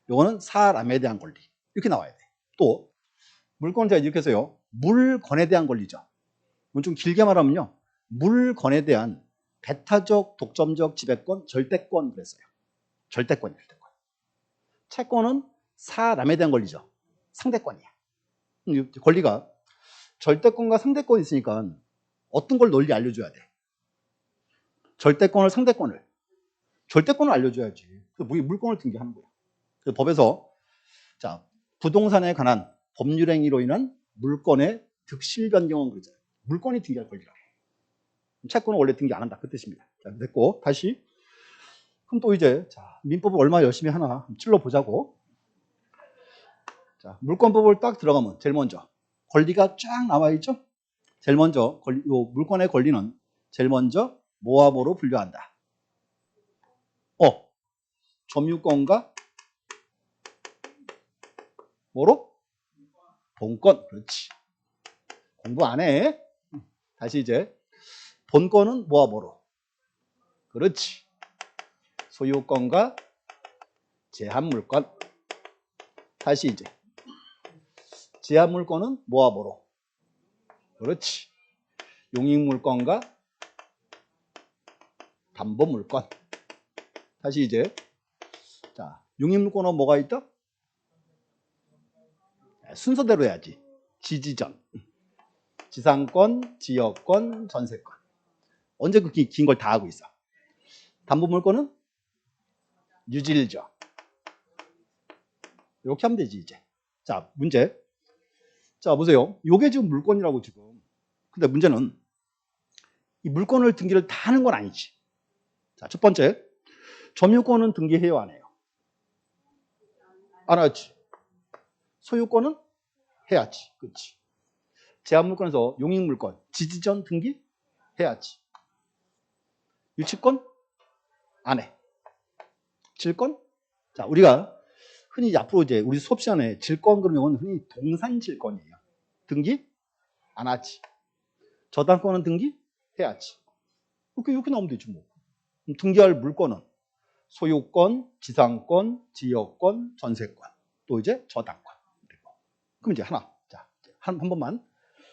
요거는 사람에 대한 권리. 이렇게 나와야 돼. 또 물건은 제가 이렇게 해서요. 물건에 대한 권리죠. 이건 좀 길게 말하면요. 물건에 대한 배타적, 독점적 지배권, 절대권 그랬어요. 절대권이에요. 절대권. 채권은 사람에 대한 권리죠. 상대권이야. 권리가 절대권과 상대권이 있으니까 어떤 걸 널리 알려줘야 돼. 절대권을 상대권을. 절대권을 알려줘야지. 물건을 등기하는 거야. 그래서 법에서 자 부동산에 관한 법률 행위로 인한 물건의 득실 변경은 그러잖아요. 물건이 등기할 권리라고. 채권은 원래 등기 안 한다. 그 뜻입니다. 자, 됐고 다시 그럼 또 이제 자, 민법을 얼마나 열심히 하나 찔러보자고. 자, 물권법을 딱 들어가면 제일 먼저 권리가 쫙 나와 있죠. 제일 먼저 요 물건의 권리는 제일 먼저 뭐와 뭐로 분류한다. 점유권과 뭐로? 본권. 그렇지. 공부 안 해. 다시 이제 본권은 뭐와 뭐로? 그렇지. 소유권과 제한물권. 다시 이제 제한물권은 뭐와 뭐로? 그렇지. 용익물권과 담보물권. 다시 이제 자 용익물권은 뭐가 있다? 순서대로 해야지. 지지전, 지상권, 지역권, 전세권. 언제 그 긴 걸 다 하고 있어. 담보물권은 유질적. 이렇게 하면 되지 이제. 자 문제. 자 보세요. 요게 지금 물건이라고 지금. 근데 문제는 이 물건을 등기를 다 하는 건 아니지. 자 첫 번째. 점유권은 등기해요 안 해요? 안 하지. 소유권은 해야지. 그렇지. 제한물권에서 용익물권, 지지전 등기 해야지. 유치권 안 해. 질권? 자, 우리가 흔히 앞으로 이제 우리 수업 시간에 질권 그러면 흔히 동산질권이에요. 등기 안 하지. 저당권은 등기 해야지. 이렇게 나오면 되지 뭐. 등기할 물권은 소유권, 지상권, 지역권, 전세권, 또 이제 저당권. 그럼 이제 하나. 자, 한 번만.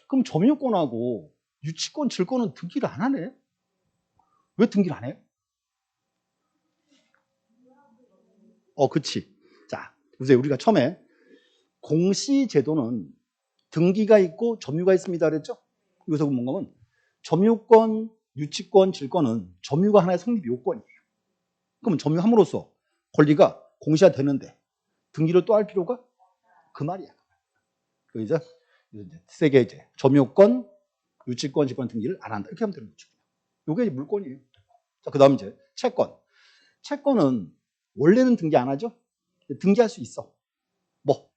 그럼 점유권하고 유치권, 질권은 등기를 안 하네? 왜 등기를 안 해? 그치. 자, 보세요. 우리가 처음에 공시제도는 등기가 있고 점유가 있습니다. 그랬죠? 여기서 뭔가 하면 점유권, 유치권, 질권은 점유가 하나의 성립 요건이에요. 그러면 점유함으로써 권리가 공시가 되는데 등기를 또 할 필요가 그 말이야. 이제 세게 이제 점유권, 유치권, 질권 등기를 안 한다. 이렇게 하면 되는 거죠. 이게 물권이에요. 자, 그 다음 이제 채권. 채권은 원래는 등기 안 하죠? 등기할 수 있어. 뭐?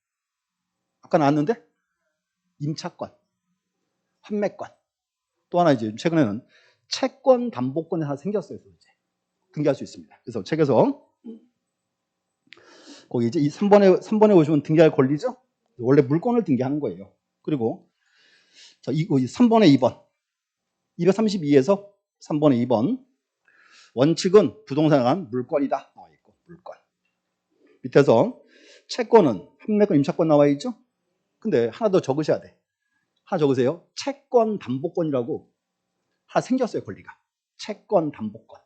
아까 나왔는데? 임차권, 환매권. 또 하나 이제 최근에는 채권 담보권이 하나 생겼어요. 이제 등기할 수 있습니다. 그래서 책에서 거기 이제 이 3번에 보시면 등기할 권리죠? 원래 물건을 등기하는 거예요. 그리고 자, 3번에 2번. 232에서 3번에 2번. 원칙은 부동산에 관한 물건이다. 나와 있고, 물건. 밑에서 채권은 판매권, 임차권 나와 있죠? 근데 하나 더 적으셔야 돼. 하나 적으세요. 채권 담보권이라고 하나 생겼어요, 권리가. 채권 담보권.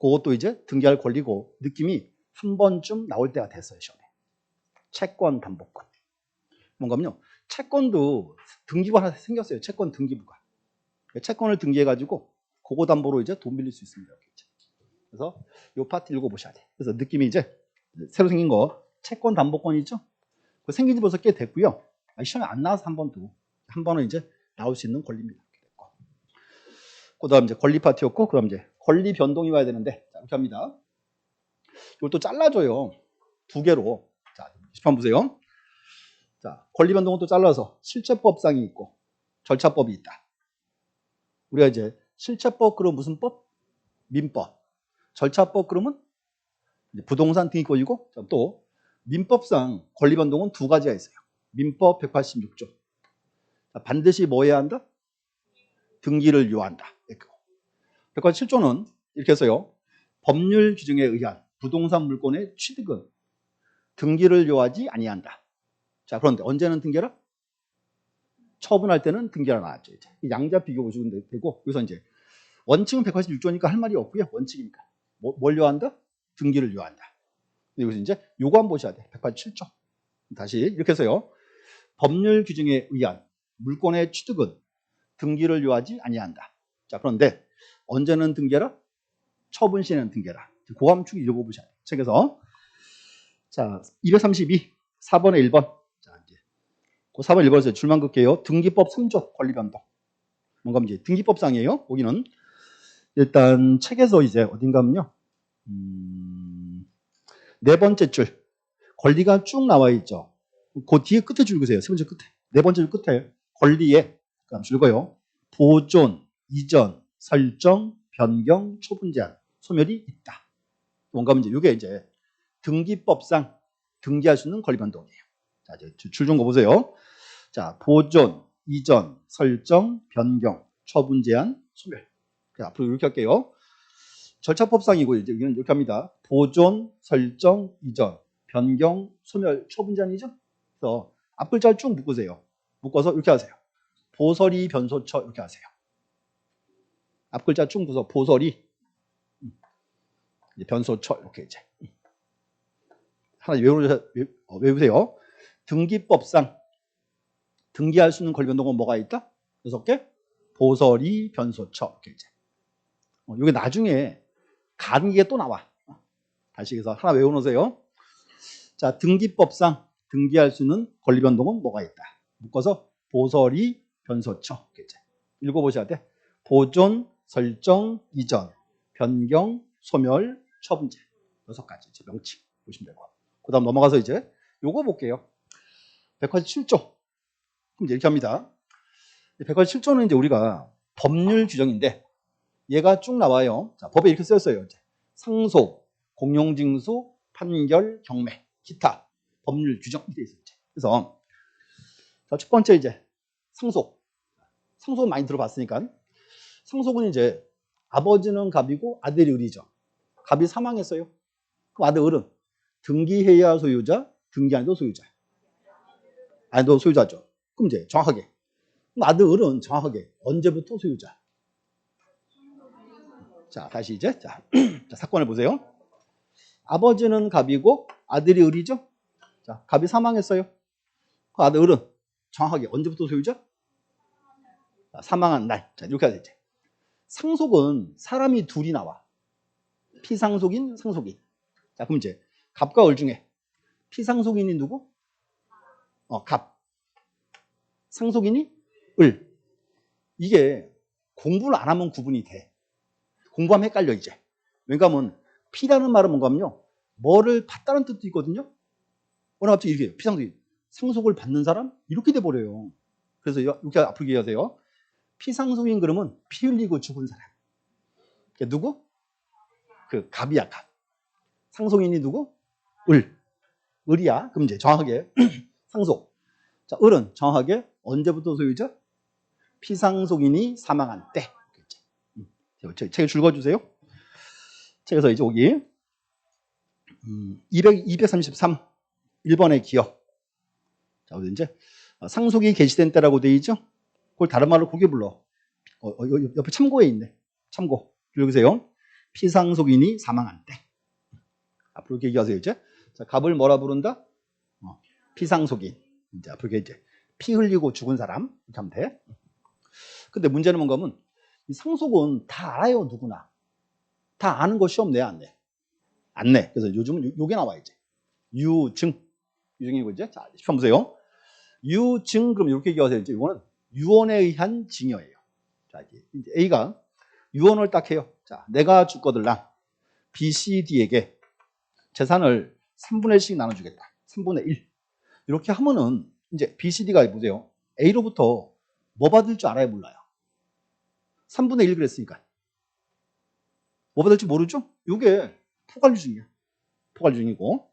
그것도 이제 등기할 권리고 느낌이 한 번쯤 나올 때가 됐어요, 시험에. 채권 담보권. 뭔가면요. 채권도 등기부 하나 생겼어요. 채권 등기부가. 채권을 등기해가지고 그거 담보로 이제 돈 빌릴 수 있습니다. 그래서 이 파트 읽어보셔야 돼. 그래서 느낌이 이제 새로 생긴 거 채권 담보권 있죠? 그 생긴 지 벌써 꽤 됐고요. 시험에 안 나와서 한 번은 이제 나올 수 있는 권리입니다. 그 다음 이제 권리 파트였고, 그 다음 이제 권리 변동이 와야 되는데, 자, 이렇게 합니다. 이걸 또 잘라줘요. 두 개로. 자, 한번 보세요. 자, 권리 변동은 또 잘라서 실체법상이 있고, 절차법이 있다. 우리가 이제 실체법 그러면 무슨 법? 민법. 절차법 그러면 부동산 등기권이고 또 민법상 권리 변동은 두 가지가 있어요. 민법 186조. 반드시 뭐 해야 한다? 등기를 유한다. 187조는 이렇게 했어요. 법률 규정에 의한 부동산 물권의 취득은 등기를 요하지 아니한다. 자, 그런데 언제는 등기라? 처분할 때는 등기라 나왔죠. 이제 양자 비교 보시면 되고, 여기서 이제 원칙은 186조니까 할 말이 없고요. 원칙이니까 뭘 요한다? 등기를 요한다. 여기서 이제 요거 한번 보셔야 돼. 187조. 다시 이렇게 해서요. 법률 규정에 의한 물권의 취득은 등기를 요하지 아니한다. 자, 그런데 언제는 등기라? 처분 시에는 등기라. 고함축 읽어보셔야 돼요. 책에서. 자, 232, 4번에 1번. 자, 이제 그 4번 1번에서 줄만 긋게요. 등기법 3조 권리 변동. 뭔가 이제 등기법상이에요. 거기는 일단 책에서 이제 어딘가면요. 네 번째 줄. 권리가 쭉 나와 있죠. 그 뒤에 끝에 줄 그세요. 세 번째 끝에. 네 번째 줄 끝에 권리에 줄거요. 보존, 이전, 설정, 변경, 처분 제한, 소멸이 있다. 뭔가 이제 이게 이제 등기법상 등기할 수 있는 권리 변동이에요. 자, 이제 줄 좀 거 보세요. 자, 보존, 이전, 설정, 변경, 처분 제한, 소멸. 자, 앞으로 이렇게 할게요. 절차법상이고 이제 이건 이렇게 합니다. 보존, 설정, 이전, 변경, 소멸, 처분 제한이죠. 그래서 앞 글자를 쭉 묶으세요. 묶어서 이렇게 하세요. 보설이 변소처 이렇게 하세요. 앞 글자 쭉 묶어서 보설이 변소처 이렇게 이제 하나 외우세요. 등기법상 등기할 수 있는 권리 변동은 뭐가 있다? 6개. 보설이 변소처 이렇게 이제. 이게 나중에 가등기에 또 나와. 다시 해서 하나 외워놓으세요. 자, 등기법상 등기할 수 있는 권리 변동은 뭐가 있다? 묶어서 보설이 변소처 이렇게 이제. 읽어보셔야 돼. 보존, 설정, 이전, 변경, 소멸, 처분제 6가지 이제 명칭 보시면 되고. 그 다음 넘어가서 이제 요거 볼게요. 187조. 그럼 이제 이렇게 합니다. 187조는 이제 우리가 법률 규정인데 얘가 쭉 나와요. 자, 법에 이렇게 쓰였어요. 이제 상소, 공용징수, 판결, 경매, 기타 법률 규정 이렇게 있어요. 그래서 자, 첫 번째 이제 상소. 상소 많이 들어봤으니까 상속은 이제 아버지는 갑이고 아들이 을이죠. 갑이 사망했어요. 그럼 아들은 등기해야 소유자, 등기 안 해도 소유자. 안 해도 소유자죠. 그럼 이제 정확하게. 그럼 아들은 정확하게 언제부터 소유자? 자, 다시 이제 자, 사건을 보세요. 아버지는 갑이고 아들이 을이죠. 자, 갑이 사망했어요. 그 아들은 정확하게 언제부터 소유자? 자, 사망한 날. 자, 이렇게 해야 되지. 상속은 사람이 둘이 나와. 피상속인, 상속인. 자, 그럼 이제 갑과 을 중에 피상속인이 누구? 갑. 상속인이 을. 이게 공부를 안 하면 구분이 돼. 공부하면 헷갈려 이제. 왜냐하면 피라는 말은 뭔가면요. 뭐를 받다는 뜻도 있거든요. 오늘 갑자기 이렇게 피상속인. 상속을 받는 사람? 이렇게 돼버려요. 그래서 이렇게 앞으로 얘기하세요. 피상속인 그러면 피 흘리고 죽은 사람. 누구? 그 갑이야 갑. 상속인이 누구? 을. 을이야. 그럼 이제 정확하게 상속. 자, 을은 정확하게 언제부터 소유자? 피상속인이 사망한 때. 책을 줄거주세요. 책에서 이제 여기 233 1번의 기억. 자, 이제 상속이 개시된 때라고 되어 있죠. 그걸 다른 말로 고개 불러. 옆에 참고에 있네. 참고. 읽으세요. 피상속인이 사망한 때. 앞으로 이렇게 얘기하세요 이제. 자, 갑을 뭐라 부른다? 피상속인. 이제 앞으로 이제 피 흘리고 죽은 사람 이렇게 하면 돼. 근데 문제는 뭔가 하면 이 상속은 다 알아요 누구나. 다 아는 거 시험 내 안 내? 안 내. 그래서 요즘은 요게 나와 이제. 유증. 유증이고 이제. 자, 시험 보세요. 유증 그럼 이렇게 얘기하세요. 이제 이거는 유언에 의한 증여예요. 자, 이제 A가 유언을 딱 해요. 자, 내가 죽거들랑 B, C, D에게 재산을 3분의 1씩 나눠주겠다. 3분의 1. 이렇게 하면은 이제 B, C, D가 보세요. A로부터 뭐 받을 줄 알아요? 몰라요? 3분의 1 그랬으니까. 뭐 받을지 모르죠? 이게 포괄유증이야. 포괄주중이고.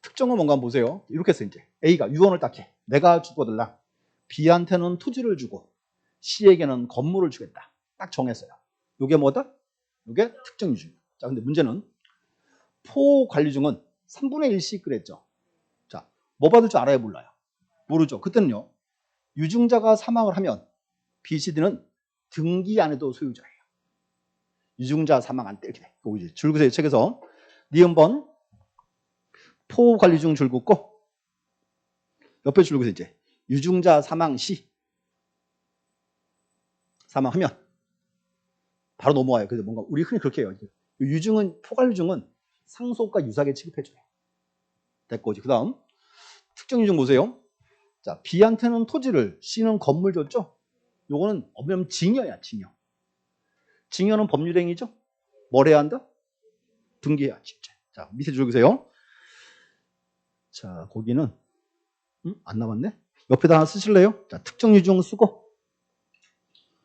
특정은 뭔가 한번 보세요. 이렇게 해서 이제 A가 유언을 딱 해. 내가 주거들라. B한테는 토지를 주고 C에게는 건물을 주겠다. 딱 정했어요. 이게 뭐다? 이게 특정유중. 자, 근데 문제는 포관리중은 3분의 1씩 그랬죠. 자, 뭐 받을 줄 알아요? 몰라요? 모르죠. 그때는요. 유증자가 사망을 하면 B, C, D는 등기 안 해도 소유자예요. 유증자 사망 안 때 이렇게 돼. 이제 줄긋의 책에서 니은번 포관리중 줄 긋고 옆에 줄 긋어 이제 유증자 사망 시 사망하면 바로 넘어와요. 그래서 뭔가 우리 흔히 그렇게 해요. 유증은 포관리중은 상속과 유사하게 취급해줘요. 됐고 그 다음 특정유증 보세요. 자, B한테는 토지를, C는 건물 줬죠. 요거는 어쩌면 징여야, 징여. 징여는 법률행위죠. 뭘 해야 한다? 등기해야지. 자, 밑에 줄 보세요. 자, 거기는 안 남았네. 옆에다 하나 쓰실래요? 자, 특정유증 쓰고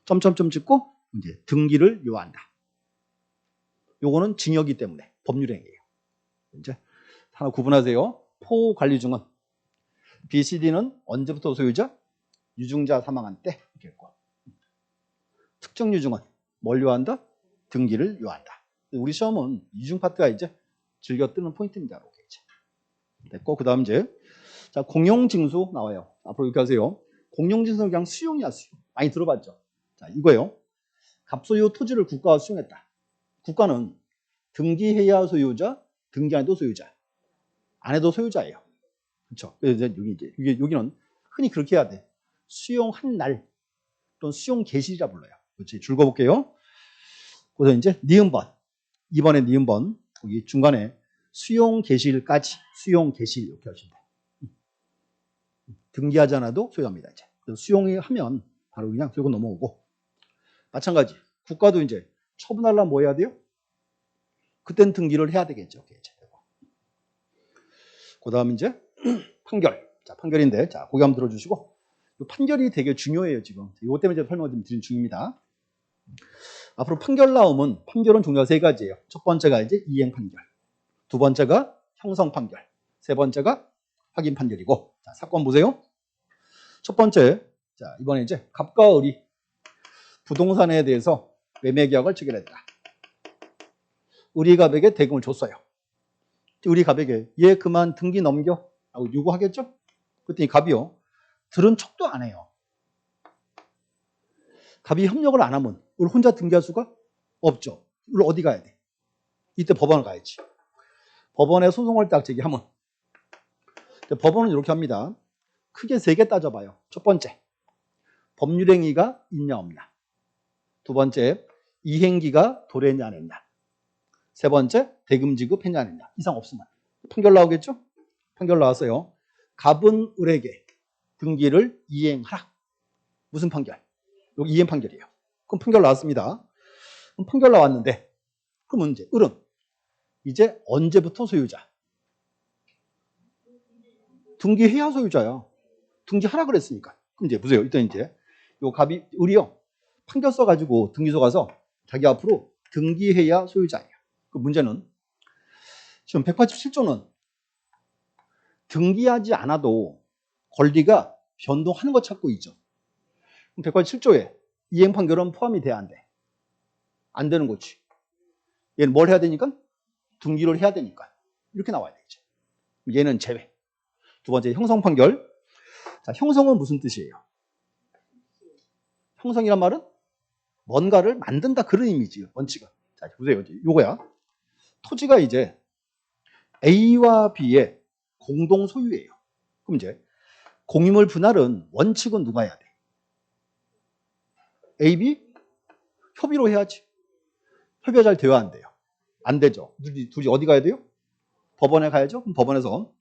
점점점 찍고 이제 등기를 요한다. 요거는 징여기 때문에 법률행위예요. 이제 하나 구분하세요. 포관리중은 B, C, D는 언제부터 소유자? 유증자 사망한 때 이렇게 했고, 특정유증은 뭘 요한다? 등기를 요한다. 우리 시험은 유증 파트가 이제 즐겨 뜨는 포인트입니다. 이렇게 이제 됐고, 그 다음 이제 자 공용징수 나와요. 앞으로 이렇게 하세요. 공용징수는 그냥 수용이야, 수용. 많이 들어봤죠? 자, 이거예요. 갑소유 토지를 국가가 수용했다. 국가는 등기해야 소유자, 등기 안 해도 소유자, 안 해도 소유자예요. 그렇죠? 그래서 여기는 흔히 그렇게 해야 돼. 수용한 날 또는 수용 개시라 불러요. 그렇지? 줄거볼게요. 그래서 이제 니은번 2번에 니은번 거기 중간에 수용 개시일까지 수용 개시일 이렇게 하시면 돼. 등기하지 않아도 소유자입니다. 이제 수용이 하면 바로 그냥 들고 넘어오고, 마찬가지 국가도 이제 처분하려면 뭐 해야 돼요? 그땐 등기를 해야 되겠죠. 그 다음 이제 판결. 자, 판결인데, 자, 고개 한번 들어주시고, 이 판결이 되게 중요해요, 지금. 이것 때문에 제가 설명을 드리는 중입니다. 앞으로 판결 나오면, 판결은 종류가 세 가지예요. 첫 번째가 이제 이행 판결, 두 번째가 형성 판결, 세 번째가 확인 판결이고, 자, 사건 보세요. 첫 번째, 자, 이번에 이제 갑과 을이 부동산에 대해서 매매 계약을 체결했다. 을이 갑에게 대금을 줬어요. 우리 갑에게 얘 그만 등기 넘겨 라고 요구하겠죠? 그랬더니 갑이요, 들은 척도 안 해요. 갑이 협력을 안 하면 을 혼자 등기할 수가 없죠. 을 어디 가야 돼? 이때 법원을 가야지. 법원에 소송을 딱 제기하면, 법원은 이렇게 합니다. 크게 세 개 따져봐요. 첫 번째, 법률행위가 있냐 없냐. 두 번째, 이행기가 도래했냐 안 했냐. 세 번째, 대금 지급했냐 안 했냐. 이상 없으면 판결 나오겠죠? 판결 나왔어요. 갑은 을에게 등기를 이행하라. 무슨 판결? 여기 이행 판결이에요. 그럼 판결 나왔습니다. 그럼 판결 나왔는데, 그러면 이제 을은 이제 언제부터 소유자? 등기해야 소유자야. 등기하라 그랬으니까. 그럼 이제 보세요. 일단 이제 요 갑이 을이요, 판결 써가지고 등기소 가서 자기 앞으로 등기해야 소유자예요. 그 문제는 지금 187조는 등기하지 않아도 권리가 변동하는 거 찾고 있죠. 187조에 이행 판결은 포함이 돼야 안 돼. 안 되는 거지. 얘는 뭘 해야 되니까? 등기를 해야 되니까. 이렇게 나와야 되죠. 얘는 제외. 두 번째, 형성 판결. 자, 형성은 무슨 뜻이에요? 형성이란 말은 뭔가를 만든다, 그런 의미지요. 원칙은. 자, 보세요. 요거야. 토지가 이제 A와 B의 공동 소유예요. 그럼 이제 공유물 분할은 원칙은 누가 해야 돼? A, B? 협의로 해야지. 협의가 잘 되어야 안 돼요. 안 되죠. 둘이 어디 가야 돼요? 법원에 가야죠. 그럼 법원에서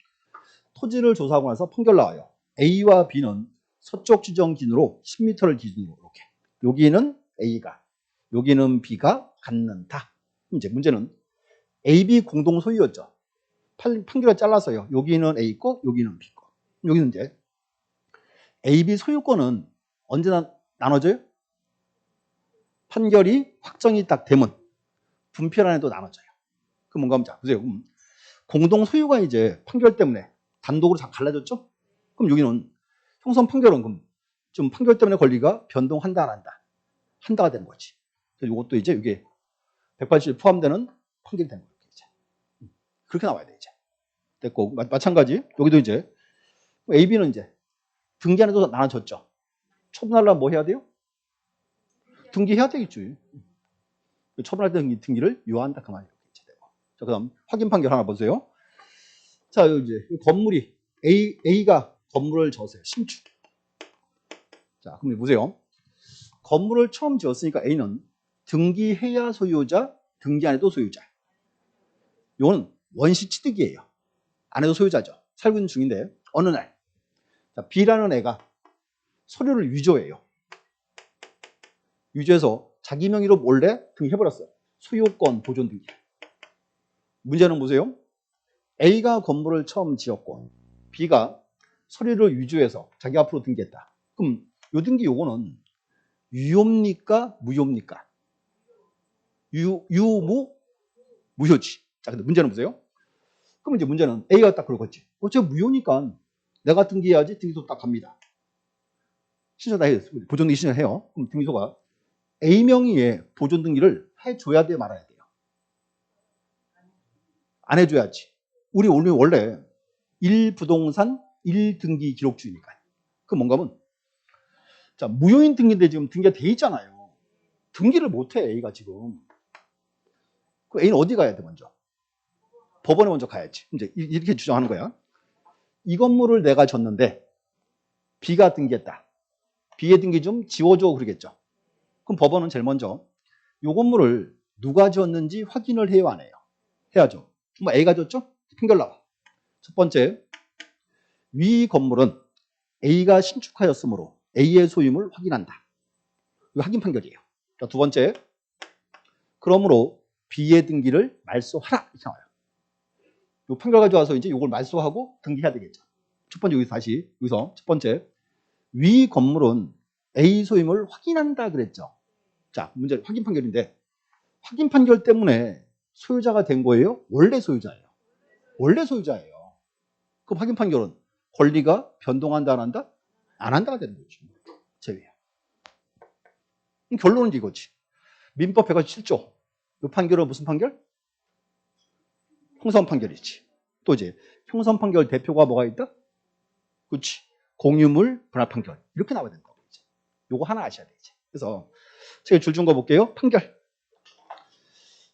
토지를 조사하고 나서 판결 나와요. A와 B는 서쪽 지정 기준으로 10m를 기준으로 이렇게. 여기는 A가, 여기는 B가 갖는다. 그럼 이제 문제는 A, B 공동 소유였죠. 판결을 잘라서요. 여기는 A 거, 여기는 B 거. 여기는 이제 A, B 소유권은 언제 나눠져요? 판결이 확정이 딱 되면 분필 안에도 나눠져요. 그럼 뭔가 보자. 보세요. 공동 소유가 이제 판결 때문에 단독으로 다 갈라졌죠? 그럼 여기는 형성 판결은 그럼 좀 판결 때문에 권리가 변동한다, 안 한다? 한다가 되는 거지. 그래서 이것도 이제 이게 180일 포함되는 판결이 되는 거예요. 이제. 그렇게 나와야 돼, 이제. 됐고, 마찬가지. 여기도 이제 A, B는 이제 등기 안에도 나눠졌죠. 처분하려면 뭐 해야 돼요? 등기해야 되겠지. 처분할 때 등기를 유효한다, 그 말이에요. 자, 그 다음 확인 판결 하나 보세요. 자, 이제 건물이 A가 건물을 졌어요. 신축. 자, 그럼 보세요. 건물을 처음 지었으니까 A는 등기해야 소유자, 등기 안 해도 소유자. 이건 원시 취득이에요. 안 해도 소유자죠. 살고 있는 중인데 어느 날 자, B라는 애가 서류를 위조해요. 위조해서 자기 명의로 몰래 등기해버렸어요. 소유권 보존 등기. 문제는 보세요. A가 건물을 처음 지었고 B가 서류를 위조해서 자기 앞으로 등기했다. 그럼 요 등기 요거는 유효입니까? 무효입니까? 무효지. 자, 근데 문제는 보세요. 그럼 이제 문제는 A가 딱 그러겠지. 어차피 무효니까 내가 등기해야지. 등기소 딱 갑니다. 신청 다 해요. 보존 등기 신청해요. 그럼 등기소가 A 명의의 보존 등기를 해줘야 돼, 말아야 돼요? 안 해줘야지. 우리 원래 1부동산 1등기 기록주의니까. 그 뭔가 하면 자, 무효인 등기인데 지금 등기가 돼 있잖아요. 등기를 못해, A가 지금. 그 A는 어디 가야 돼, 먼저? 법원에 먼저 가야지. 이제 이렇게 주장하는 거야. 이 건물을 내가 졌는데 B가 등기했다. B의 등기 좀 지워줘 그러겠죠. 그럼 법원은 제일 먼저 이 건물을 누가 지었는지 확인을 해요, 안 해요? 해야죠. 뭐 A가 졌죠? 판결 나와. 첫 번째, 위 건물은 A가 신축하였으므로 A의 소유임을 확인한다. 이거 확인 판결이에요. 자, 두 번째, 그러므로 B의 등기를 말소하라. 이렇게 나와요. 이 판결 가져와서 이제 이걸 말소하고 등기해야 되겠죠. 첫 번째, 여기서 첫 번째, 위 건물은 A 소유임을 확인한다 그랬죠. 자, 문제 확인 판결인데 확인 판결 때문에 소유자가 된 거예요? 원래 소유자예요? 원래 소유자예요. 그럼 확인 판결은 권리가 변동한다, 안 한다? 안 한다가 되는 거죠. 제외야. 결론은 이거지. 민법 147조. 이 판결은 무슨 판결? 형성 판결이지. 또 이제 형성 판결 대표가 뭐가 있다? 그렇지. 공유물 분할 판결. 이렇게 나와야 된다고. 이제. 요거 하나 아셔야 돼, 이제. 그래서 제가 줄 준 거 볼게요. 판결.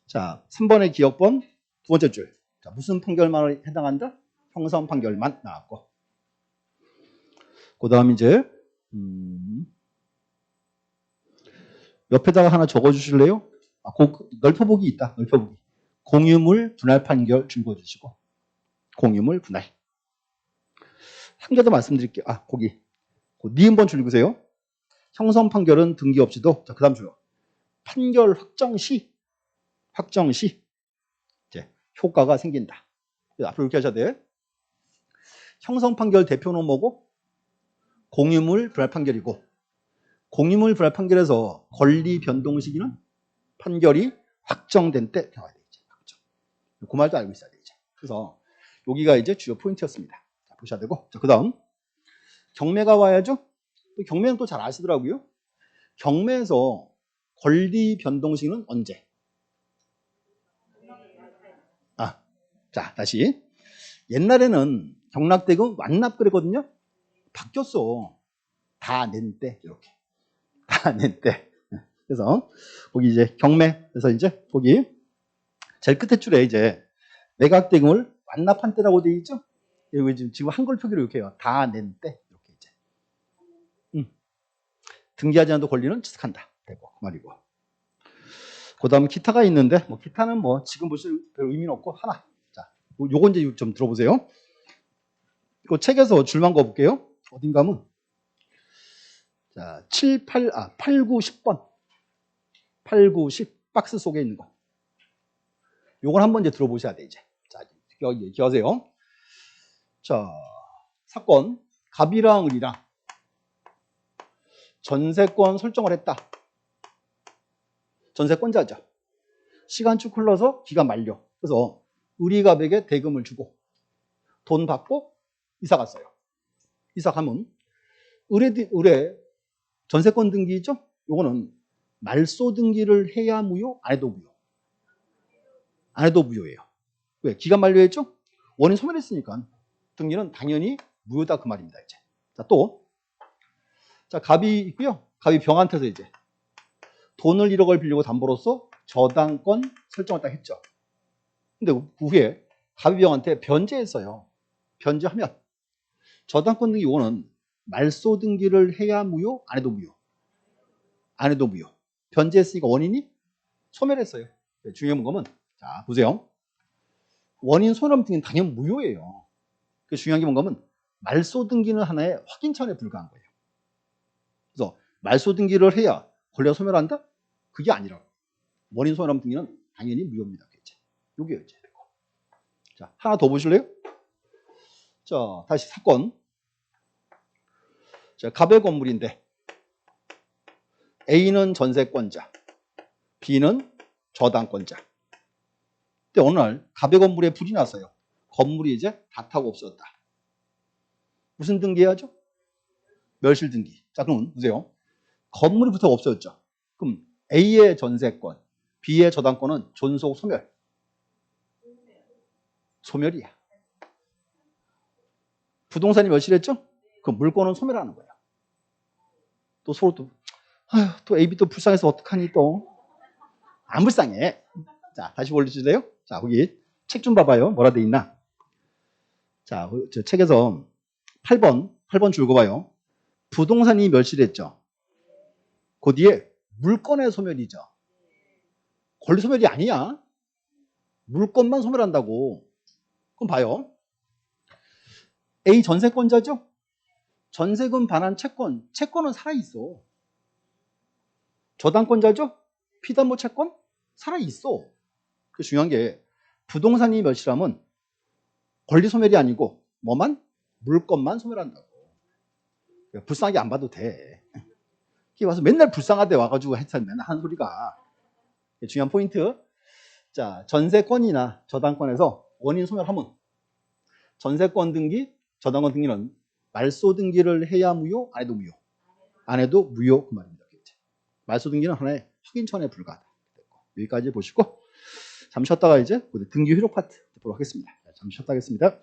자, 3번의 기억번 두 번째 줄. 자, 무슨 판결만 해당한다? 형성 판결만 나왔고. 그 다음 이제 옆에다가 하나 적어주실래요? 넓혀보기 있다. 넓혀보기. 공유물 분할 판결 줄거주시고 공유물 분할. 한 개 더 말씀드릴게요. 거기 니은번 줄 읽으세요. 형성 판결은 등기 없이도 자, 그 다음 줄요. 판결 확정 시 이제 효과가 생긴다. 앞으로 이렇게 하셔야 돼. 형성 판결 대표는 뭐고? 공유물 분할 판결이고 공유물 분할 판결에서 권리 변동 시기는 판결이 확정된 때 나와야 돼. 확정. 그 말도 알고 있어야 돼. 이제. 그래서 여기가 이제 주요 포인트였습니다. 자, 보셔야 되고. 자, 그 다음 경매가 와야죠. 또 경매는 또 잘 아시더라고요. 경매에서 권리 변동 시기는 언제? 자, 다시. 옛날에는 경락대금 완납 그랬거든요. 바뀌었어. 다 낸 때, 이렇게. 다 낸 때. 그래서, 거기 이제 경매. 그래서 이제, 거기, 제일 끝에 줄에 이제, 매각대금을 완납한 때라고 되어 있죠? 여기 지금 한글 표기로 이렇게 해요. 다 낸 때. 이렇게 이제. 등기하지 않아도 권리는 취득한다. 되고, 그 말이고. 그 다음 기타가 있는데, 뭐, 기타는 뭐, 지금 보실 별 의미는 없고, 하나. 자, 요거 이제 좀 들어보세요. 이 책에서 줄만 거볼게요. 어딘가 하면 자, 8, 9, 10번 8, 9, 10 박스 속에 있는 거 요걸 한번 이제 들어보셔야 돼. 이제 자, 기억하세요. 자, 사건 갑이랑 을이랑 전세권 설정을 했다. 전세권자죠. 시간 쭉 흘러서 기간 만료. 그래서 을이갑에게 대금을 주고 돈 받고 이사 갔어요. 이사 가면 을의 전세권 등기죠? 요거는 말소 등기를 해야 무효? 안 해도 무효? 안 해도 무효예요. 왜? 기간 만료했죠? 원인 소멸했으니까 등기는 당연히 무효다 그 말입니다. 이제 자, 또 자, 갑이 있고요. 갑이 병한테서 이제 돈을 1억을 빌리고 담보로서 저당권 설정을 딱 했죠. 근데 그 후에 갑이 병한테 변제했어요. 변제하면 저당권 등기 요거는 말소 등기를 해야 무효? 안 해도 무효? 안 해도 무효. 변제했으니까 원인이 소멸했어요. 중요한 거는 자 보세요. 원인 소멸 등기는 당연 무효예요. 중요한 게 뭔가면 말소 등기는 하나의 확인 차원에 불과한 거예요. 그래서 말소 등기를 해야 권리가 소멸한다? 그게 아니라 원인 소멸 등기는 당연히 무효입니다. 이게 이제 자 하나 더 보실래요? 자 다시 사건. 자 갑의 건물인데 A는 전세권자, B는 저당권자. 근데 어느 날 갑의 건물에 불이 났어요. 건물이 이제 다 타고 없어졌다. 무슨 등기해야죠? 멸실 등기. 자 그럼 보세요. 건물이 붙어 없어졌죠. 그럼 A의 전세권, B의 저당권은 존속 소멸. 소멸이야. 부동산이 멸실했죠? 그럼 물건은 소멸하는 거예요. 또 서로 또 A, B 또 불쌍해서 어떡하니 또. 안 불쌍해. 자, 다시 올려주실래요? 자, 거기 책 좀 봐봐요. 뭐라 돼 있나? 자, 저 책에서 8번 줄 거봐요. 부동산이 멸실했죠. 그 뒤에 물건의 소멸이죠. 권리 소멸이 아니야. 물건만 소멸한다고. 그럼 봐요. A 전세권자죠? 전세금 반환 채권. 채권은 살아있어. 저당권자죠? 피담보 채권? 살아있어. 그 중요한 게 부동산이 멸실하면 권리 소멸이 아니고 뭐만? 물건만 소멸한다고. 불쌍하게 안 봐도 돼. 이게 와서 맨날 불쌍하대 와가지고 맨날 하는 소리가. 중요한 포인트. 자, 전세권이나 저당권에서 원인 소멸하면 전세권 등기, 저당권 등기는 말소 등기를 해야 무효? 안 해도 무효? 안 해도 무효 그 말입니다. 말소 등기는 하나의 확인 차원에 불과하다. 여기까지 보시고 잠시 쉬었다가 이제 등기 효력 파트 보도록 하겠습니다. 잠시 쉬었다 하겠습니다.